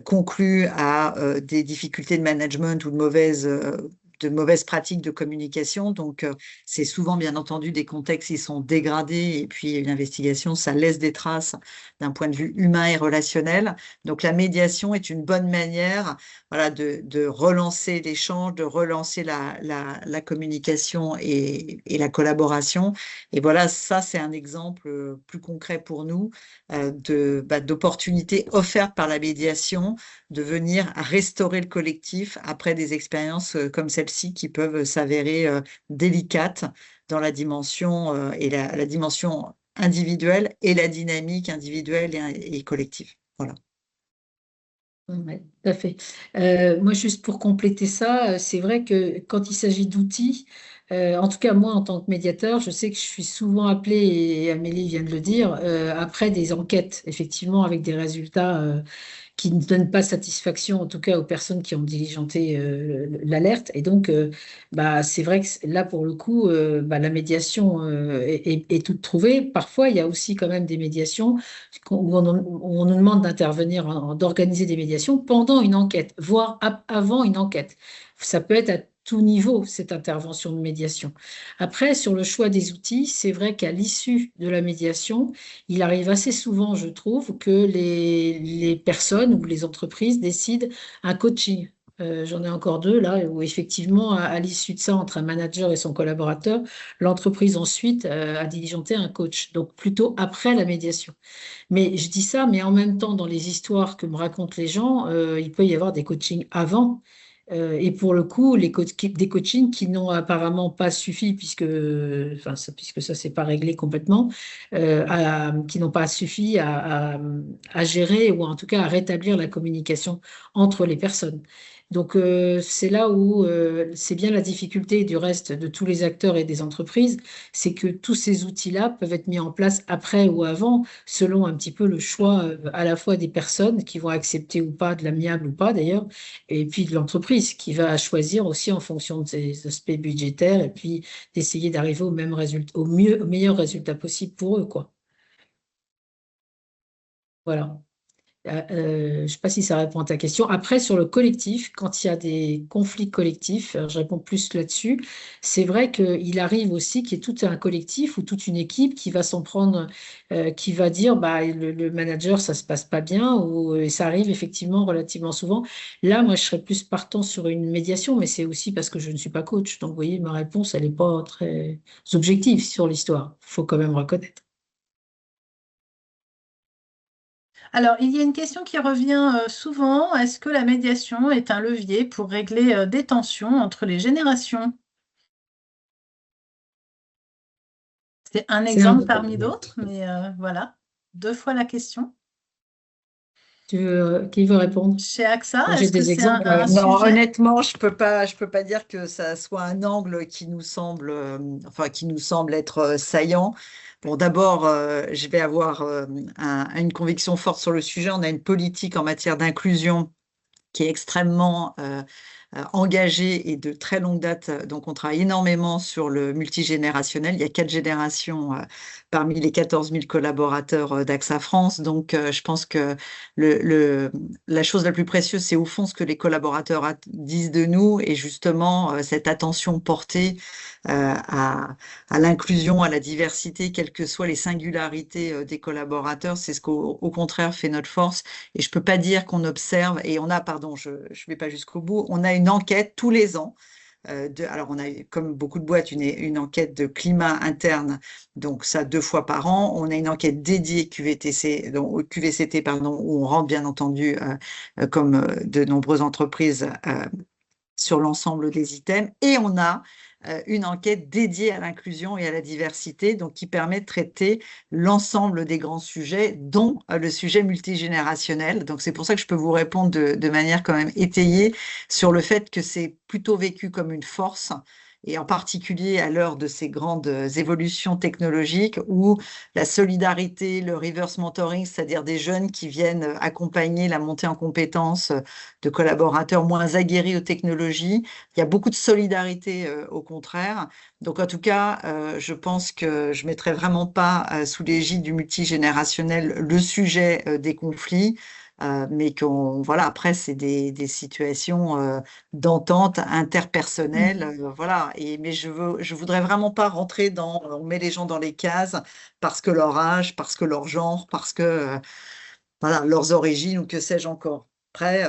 S4: concluent à des difficultés de management ou de mauvaises pratiques de communication. Donc, c'est souvent, bien entendu, des contextes qui sont dégradés et puis une investigation, ça laisse des traces d'un point de vue humain et relationnel. Donc, la médiation est une bonne manière, voilà, de relancer l'échange, de relancer la communication et la collaboration. Et voilà, ça, c'est un exemple plus concret pour nous d'opportunités offertes par la médiation de venir restaurer le collectif après des expériences comme celle-ci qui peuvent s'avérer délicates dans la dimension et la dimension individuelle et la dynamique individuelle et collective. Voilà.
S2: Ouais, tout à fait. Moi, juste pour compléter ça, c'est vrai que quand il s'agit d'outils, en tout cas moi en tant que médiateur, je sais que je suis souvent appelée, et Amélie vient de le dire, après des enquêtes, effectivement, avec des résultats qui ne donne pas satisfaction, en tout cas aux personnes qui ont diligenté l'alerte. Et donc, c'est vrai que là, pour le coup, la médiation est toute trouvée. Parfois, il y a aussi quand même des médiations où on nous demande d'intervenir, d'organiser des médiations pendant une enquête, voire avant une enquête. Ça peut être à tout niveau, cette intervention de médiation. Après, sur le choix des outils, c'est vrai qu'à l'issue de la médiation, il arrive assez souvent, je trouve, que les personnes ou les entreprises décident un coaching. J'en ai encore deux là, où effectivement, à l'issue de ça, entre un manager et son collaborateur, l'entreprise ensuite a diligenté un coach, donc plutôt après la médiation. Mais je dis ça, mais en même temps, dans les histoires que me racontent les gens, il peut y avoir des coachings avant. Et pour le coup, des coachings qui n'ont apparemment pas suffi, puisque ça, c'est pas réglé complètement, qui n'ont pas suffi à gérer ou en tout cas à rétablir la communication entre les personnes. Donc, c'est là où c'est bien la difficulté du reste de tous les acteurs et des entreprises, c'est que tous ces outils-là peuvent être mis en place après ou avant, selon un petit peu le choix à la fois des personnes qui vont accepter ou pas, de l'amiable ou pas d'ailleurs, et puis de l'entreprise qui va choisir aussi en fonction de ses aspects budgétaires et puis d'essayer d'arriver au même résultat, au meilleur résultat possible pour eux, quoi. Voilà. Je ne sais pas si ça répond à ta question. Après, sur le collectif, quand il y a des conflits collectifs, je réponds plus là-dessus. C'est vrai qu'il arrive aussi qu'il y ait tout un collectif ou toute une équipe qui va s'en prendre, qui va dire, le manager, ça se passe pas bien, et ça arrive effectivement relativement souvent. Là, moi, je serais plus partant sur une médiation, mais c'est aussi parce que je ne suis pas coach. Donc, vous voyez, ma réponse, elle n'est pas très objective sur l'histoire. Il faut quand même reconnaître.
S1: Alors, il y a une question qui revient souvent. Est-ce que la médiation est un levier pour régler des tensions entre les générations? C'est un
S2: C'est un...
S1: exemple parmi d'autres, mais voilà, deux fois la question.
S2: Qui veut répondre?
S1: Chez AXA,
S2: Moi, j'ai
S1: est-ce que
S2: des
S1: c'est
S2: exemples.
S1: un
S4: Non,
S1: sujet?
S4: honnêtement, je peux pas dire que ça soit un angle qui nous semble, qui nous semble être saillant. Bon, d'abord, je vais avoir une conviction forte sur le sujet. On a une politique en matière d'inclusion qui est extrêmement engagée et de très longue date. Donc, on travaille énormément sur le multigénérationnel. Il y a 4 générations parmi les 14 000 collaborateurs d'AXA France. Donc, je pense que la chose la plus précieuse, c'est au fond ce que les collaborateurs disent de nous et justement cette attention portée à l'inclusion, à la diversité, quelles que soient les singularités des collaborateurs. C'est ce qu'au au contraire fait notre force. Et je peux pas dire qu'on observe, et on a, pardon, je vais pas jusqu'au bout, on a une enquête tous les ans. Alors, on a, comme beaucoup de boîtes, une enquête de climat interne, donc ça 2 fois par an. On a une enquête dédiée QVTC, donc, au QVCT, pardon, où on rentre bien entendu, comme de nombreuses entreprises, sur l'ensemble des items. Et on a une enquête dédiée à l'inclusion et à la diversité, donc qui permet de traiter l'ensemble des grands sujets, dont le sujet multigénérationnel. Donc c'est pour ça que je peux vous répondre de manière quand même étayée sur le fait que c'est plutôt vécu comme une force, et en particulier à l'heure de ces grandes évolutions technologiques où la solidarité, le reverse mentoring, c'est-à-dire des jeunes qui viennent accompagner la montée en compétences de collaborateurs moins aguerris aux technologies. Il y a beaucoup de solidarité au contraire. Donc en tout cas, je pense que je ne mettrai vraiment pas sous l'égide du multigénérationnel le sujet des conflits. Mais voilà, après, c'est des situations d'entente interpersonnelle, voilà. Mais je voudrais vraiment pas rentrer dans, on met les gens dans les cases parce que leur âge, parce que leur genre, parce que voilà, leurs origines ou que sais-je encore. Après,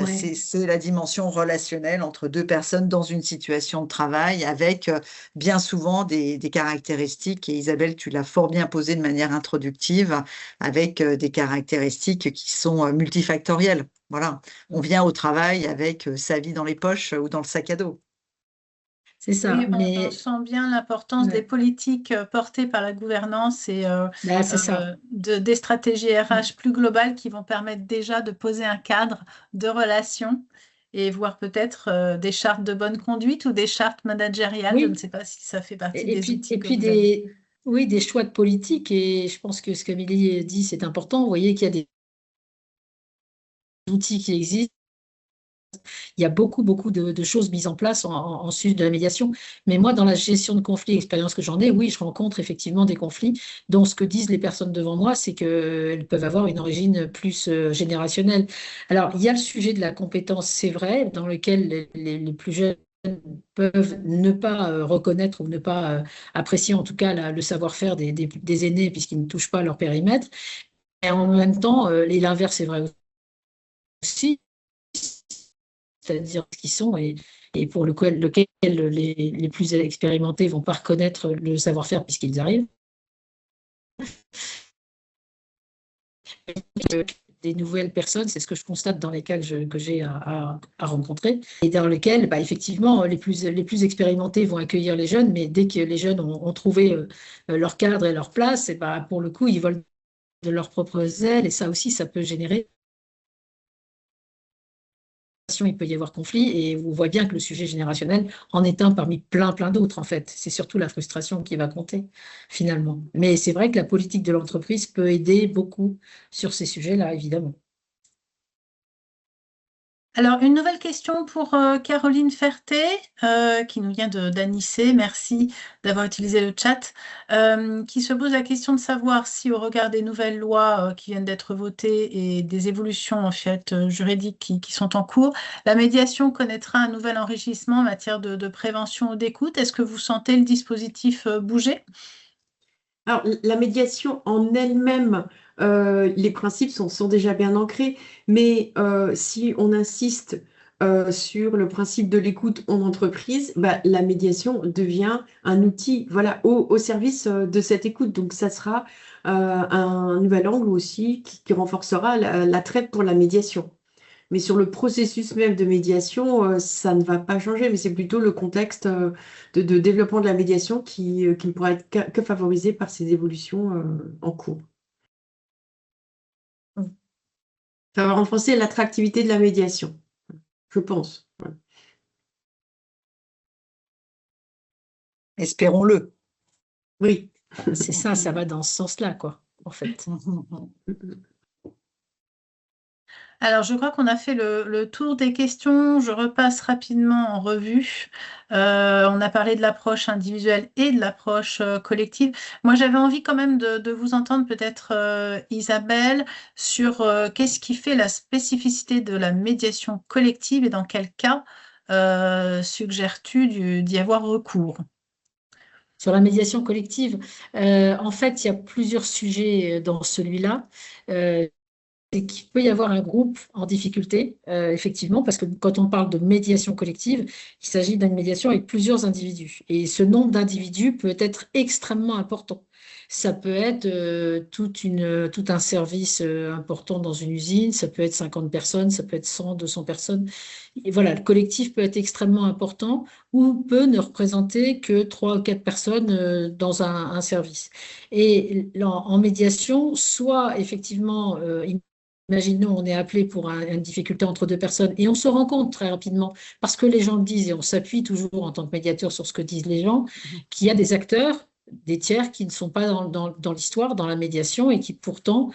S2: Ouais.
S4: c'est la dimension relationnelle entre 2 personnes dans une situation de travail avec bien souvent des caractéristiques, et Isabelle, tu l'as fort bien posé de manière introductive, avec des caractéristiques qui sont multifactorielles. Voilà, on vient au travail avec sa vie dans les poches ou dans le sac à dos.
S2: C'est ça,
S1: Oui, on
S2: mais
S1: sent bien l'importance des
S2: ouais,
S1: politiques portées par la gouvernance et
S2: c'est ça.
S1: des stratégies RH plus globales qui vont permettre déjà de poser un cadre de relation et voir peut-être des chartes de bonne conduite ou des chartes managériales. Je ne
S2: Oui,
S1: sais pas si ça fait partie
S2: et
S1: des
S2: puis,
S1: outils que vous avez.
S2: oui, des choix de politique, et je pense que ce qu'Amélie dit, c'est important. Vous voyez qu'il y a des outils qui existent. Il y a beaucoup de choses mises en place en sus de la médiation. Mais moi, dans la gestion de conflits, expérience que j'en ai, oui, je rencontre effectivement des conflits dont ce que disent les personnes devant moi, c'est qu'elles peuvent avoir une origine plus générationnelle. Alors, il y a le sujet de la compétence, c'est vrai, dans lequel les plus jeunes peuvent ne pas reconnaître ou ne pas apprécier en tout cas le savoir-faire des aînés puisqu'ils ne touchent pas leur périmètre. Et en même temps, l'inverse est vrai aussi, c'est-à-dire ce qu'ils sont et pour lequel les plus expérimentés ne vont pas reconnaître le savoir-faire puisqu'ils arrivent. Des nouvelles personnes, c'est ce que je constate dans les cas que j'ai à rencontrer, et dans lesquels, effectivement, les plus expérimentés vont accueillir les jeunes, mais dès que les jeunes ont trouvé leur cadre et leur place, et pour le coup, ils volent de leurs propres ailes, et ça aussi, ça peut générer. Il peut y avoir conflit, et on voit bien que le sujet générationnel en est un parmi plein d'autres, en fait. C'est surtout la frustration qui va compter, finalement. Mais c'est vrai que la politique de l'entreprise peut aider beaucoup sur ces sujets-là, évidemment.
S1: Alors, une nouvelle question pour Caroline Ferté, qui nous vient d'Anissé. Merci d'avoir utilisé le chat. Qui se pose la question de savoir si, au regard des nouvelles lois qui viennent d'être votées et des évolutions en fait juridiques qui sont en cours, la médiation connaîtra un nouvel enrichissement en matière de prévention ou d'écoute. Est-ce que vous sentez le dispositif bouger?
S3: Alors, la médiation en elle-même, les principes sont déjà bien ancrés, mais si on insiste sur le principe de l'écoute en entreprise, la médiation devient un outil, voilà, au service de cette écoute. Donc, ça sera un nouvel angle aussi qui renforcera l'attrait pour la médiation. Mais sur le processus même de médiation, ça ne va pas changer, mais c'est plutôt le contexte de développement de la médiation qui ne pourra être que favorisé par ces évolutions en cours. Ça va renforcer l'attractivité de la médiation, je pense. Voilà.
S4: Espérons-le.
S3: Oui.
S2: C'est ça, ça va dans ce sens-là, quoi, en fait.
S1: Alors, je crois qu'on a fait le tour des questions. Je repasse rapidement en revue. On a parlé de l'approche individuelle et de l'approche collective. Moi, j'avais envie quand même de vous entendre, peut-être Isabelle, sur qu'est-ce qui fait la spécificité de la médiation collective et dans quel cas suggères-tu d'y avoir recours?
S2: Sur la médiation collective, en fait, il y a plusieurs sujets dans celui-là. C'est qu'il peut y avoir un groupe en difficulté, effectivement, parce que quand on parle de médiation collective, il s'agit d'une médiation avec plusieurs individus. Et ce nombre d'individus peut être extrêmement important. Ça peut être tout un service important dans une usine, ça peut être 50 personnes, ça peut être 100, 200 personnes. Et voilà, le collectif peut être extrêmement important ou peut ne représenter que 3 ou 4 personnes dans un service. Et en médiation, soit effectivement, imaginons, on est appelé pour une difficulté entre deux personnes et on se rend compte très rapidement, parce que les gens le disent et on s'appuie toujours en tant que médiateur sur ce que disent les gens, qu'il y a des acteurs, des tiers qui ne sont pas dans l'histoire, dans la médiation et qui pourtant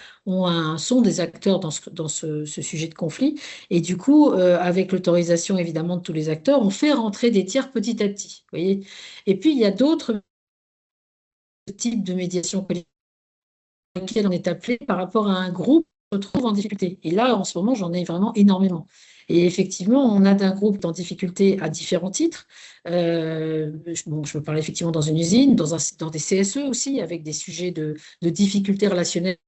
S2: sont des acteurs dans ce sujet de conflit. Et du coup, avec l'autorisation évidemment de tous les acteurs, on fait rentrer des tiers petit à petit. Vous voyez. Et puis, il y a d'autres types de médiation collective auxquels on est appelé par rapport à un groupe qui se retrouve en difficulté. Et là, en ce moment, j'en ai vraiment énormément. Et effectivement, on a d'un groupe en difficulté à différents titres. Je peux parler effectivement dans une usine, dans des CSE aussi, avec des sujets de difficultés relationnelles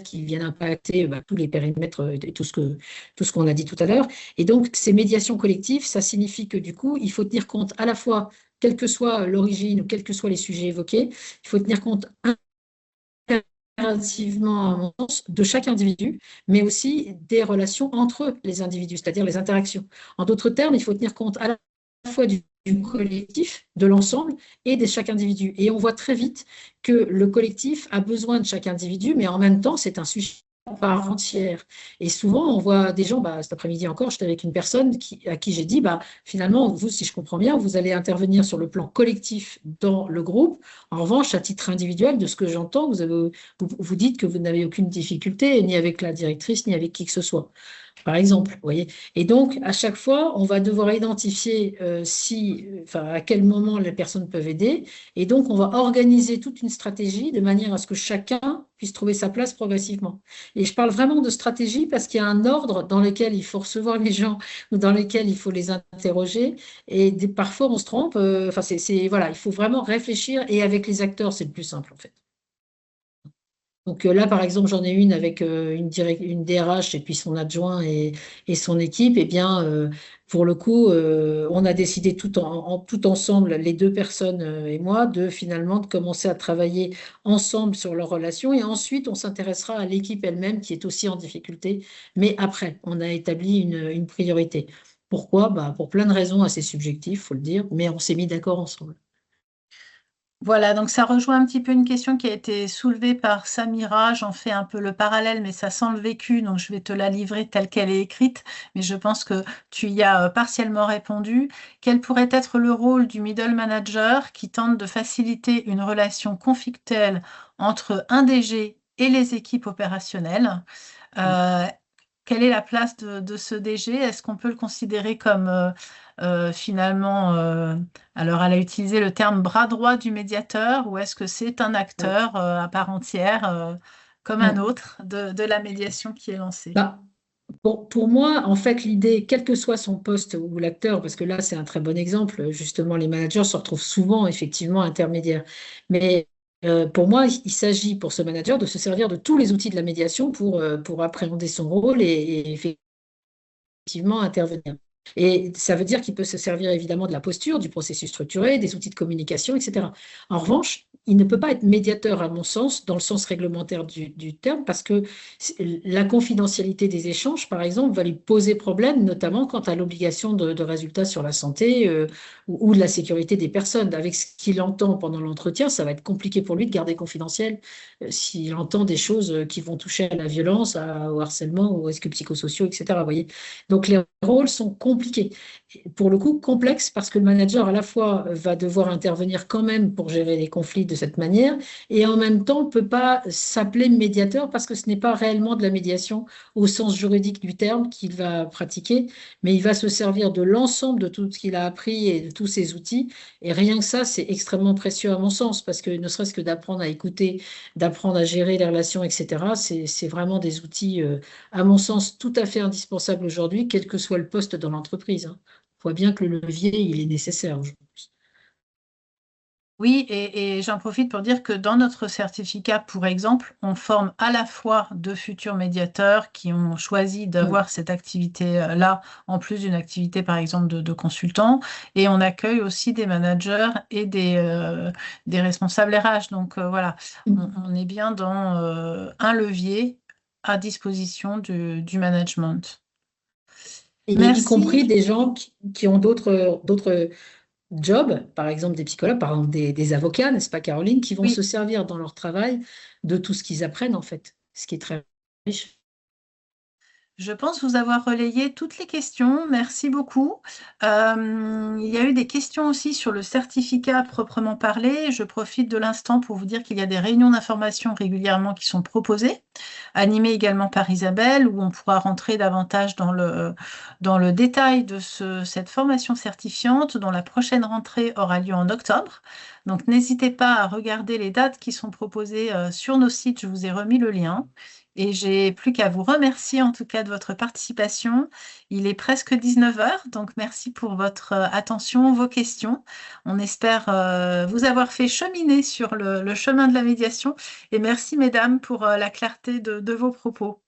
S2: qui viennent impacter tous les périmètres et tout ce qu'on a dit tout à l'heure. Et donc, ces médiations collectives, ça signifie que du coup, il faut tenir compte à la fois, quelle que soit l'origine ou quels que soient les sujets évoqués, il faut tenir compte impérativement, à mon sens, de chaque individu, mais aussi des relations entre les individus, c'est-à-dire les interactions. En d'autres termes, il faut tenir compte à la fois du collectif, de l'ensemble et de chaque individu. Et on voit très vite que le collectif a besoin de chaque individu, mais en même temps, c'est un sujet part entière. Et souvent, on voit des gens, cet après-midi encore, j'étais avec une personne à qui j'ai dit, finalement, vous, si je comprends bien, vous allez intervenir sur le plan collectif dans le groupe. En revanche, à titre individuel, de ce que j'entends, vous dites que vous n'avez aucune difficulté, ni avec la directrice, ni avec qui que ce soit, par exemple, vous voyez. Et donc, à chaque fois, on va devoir identifier à quel moment les personnes peuvent aider. Et donc, on va organiser toute une stratégie de manière à ce que chacun puisse trouver sa place progressivement. Et je parle vraiment de stratégie parce qu'il y a un ordre dans lequel il faut recevoir les gens ou dans lequel il faut les interroger. Et parfois, on se trompe. Voilà, il faut vraiment réfléchir. Et avec les acteurs, c'est le plus simple, en fait. Donc là, par exemple, j'en ai une avec une DRH et puis son adjoint et son équipe. Eh bien, pour le coup, on a décidé tout ensemble, les deux personnes et moi, finalement de commencer à travailler ensemble sur leur relation. Et ensuite, on s'intéressera à l'équipe elle-même qui est aussi en difficulté. Mais après, on a établi une priorité. Pourquoi? Pour plein de raisons assez subjectives, il faut le dire, mais on s'est mis d'accord ensemble.
S1: Voilà, donc ça rejoint un petit peu une question qui a été soulevée par Samira. J'en fais un peu le parallèle, mais ça sent le vécu, donc je vais te la livrer telle qu'elle est écrite, mais je pense que tu y as partiellement répondu. Quel pourrait être le rôle du middle manager qui tente de faciliter une relation conflictuelle entre un DG et les équipes opérationnelles? Quelle est la place de ce DG? Est-ce qu'on peut le considérer comme finalement, alors elle a utilisé le terme bras droit du médiateur, ou est-ce que c'est un acteur à part entière, comme un autre, de la médiation qui est lancée?
S2: Pour moi, en fait, l'idée, quel que soit son poste ou l'acteur, parce que là, c'est un très bon exemple, justement, les managers se retrouvent souvent effectivement intermédiaires. Mais pour moi, il s'agit pour ce manager de se servir de tous les outils de la médiation pour appréhender son rôle et effectivement intervenir. Et ça veut dire qu'il peut se servir évidemment de la posture, du processus structuré, des outils de communication, etc. En revanche, il ne peut pas être médiateur, à mon sens, dans le sens réglementaire du terme, parce que la confidentialité des échanges, par exemple, va lui poser problème, notamment quant à l'obligation de résultats sur la santé ou de la sécurité des personnes. Avec ce qu'il entend pendant l'entretien, ça va être compliqué pour lui de garder confidentiel s'il entend des choses qui vont toucher à la violence, au harcèlement, aux risques psychosociaux, etc. Vous voyez. Donc les rôles sont compliqués. Pour le coup, complexes parce que le manager, à la fois, va devoir intervenir quand même pour gérer les conflits de cette manière et en même temps ne peut pas s'appeler médiateur parce que ce n'est pas réellement de la médiation au sens juridique du terme qu'il va pratiquer, mais il va se servir de l'ensemble de tout ce qu'il a appris et de tous ses outils. Et rien que ça, c'est extrêmement précieux à mon sens parce que ne serait-ce que d'apprendre à écouter, d'apprendre à gérer les relations, etc., c'est vraiment des outils, à mon sens, tout à fait indispensables aujourd'hui, quel que soit le poste dans l'entreprise. On voit bien que le levier, il est nécessaire aujourd'hui.
S1: Oui, et j'en profite pour dire que dans notre certificat, pour exemple, on forme à la fois de futurs médiateurs qui ont choisi d'avoir cette activité-là, en plus d'une activité, par exemple, de consultant, et on accueille aussi des managers et des responsables RH. Donc voilà, on est bien dans un levier à disposition du management.
S2: Et y compris
S1: Merci.
S2: des gens qui ont d'autres jobs, par exemple des psychologues, par exemple des avocats, n'est-ce pas, Caroline, qui vont
S1: Oui.
S2: se servir dans leur travail de tout ce qu'ils apprennent, en fait, ce qui est très riche.
S1: Je pense vous avoir relayé toutes les questions. Merci beaucoup. Il y a eu des questions aussi sur le certificat proprement parlé. Je profite de l'instant pour vous dire qu'il y a des réunions d'information régulièrement qui sont proposées, animées également par Isabelle, où on pourra rentrer davantage dans le détail de cette formation certifiante, dont la prochaine rentrée aura lieu en octobre. Donc n'hésitez pas à regarder les dates qui sont proposées sur nos sites. Je vous ai remis le lien. Et j'ai plus qu'à vous remercier en tout cas de votre participation. Il est presque 19 heures, donc merci pour votre attention, vos questions. On espère vous avoir fait cheminer sur le chemin de la médiation. Et merci mesdames pour la clarté de vos propos.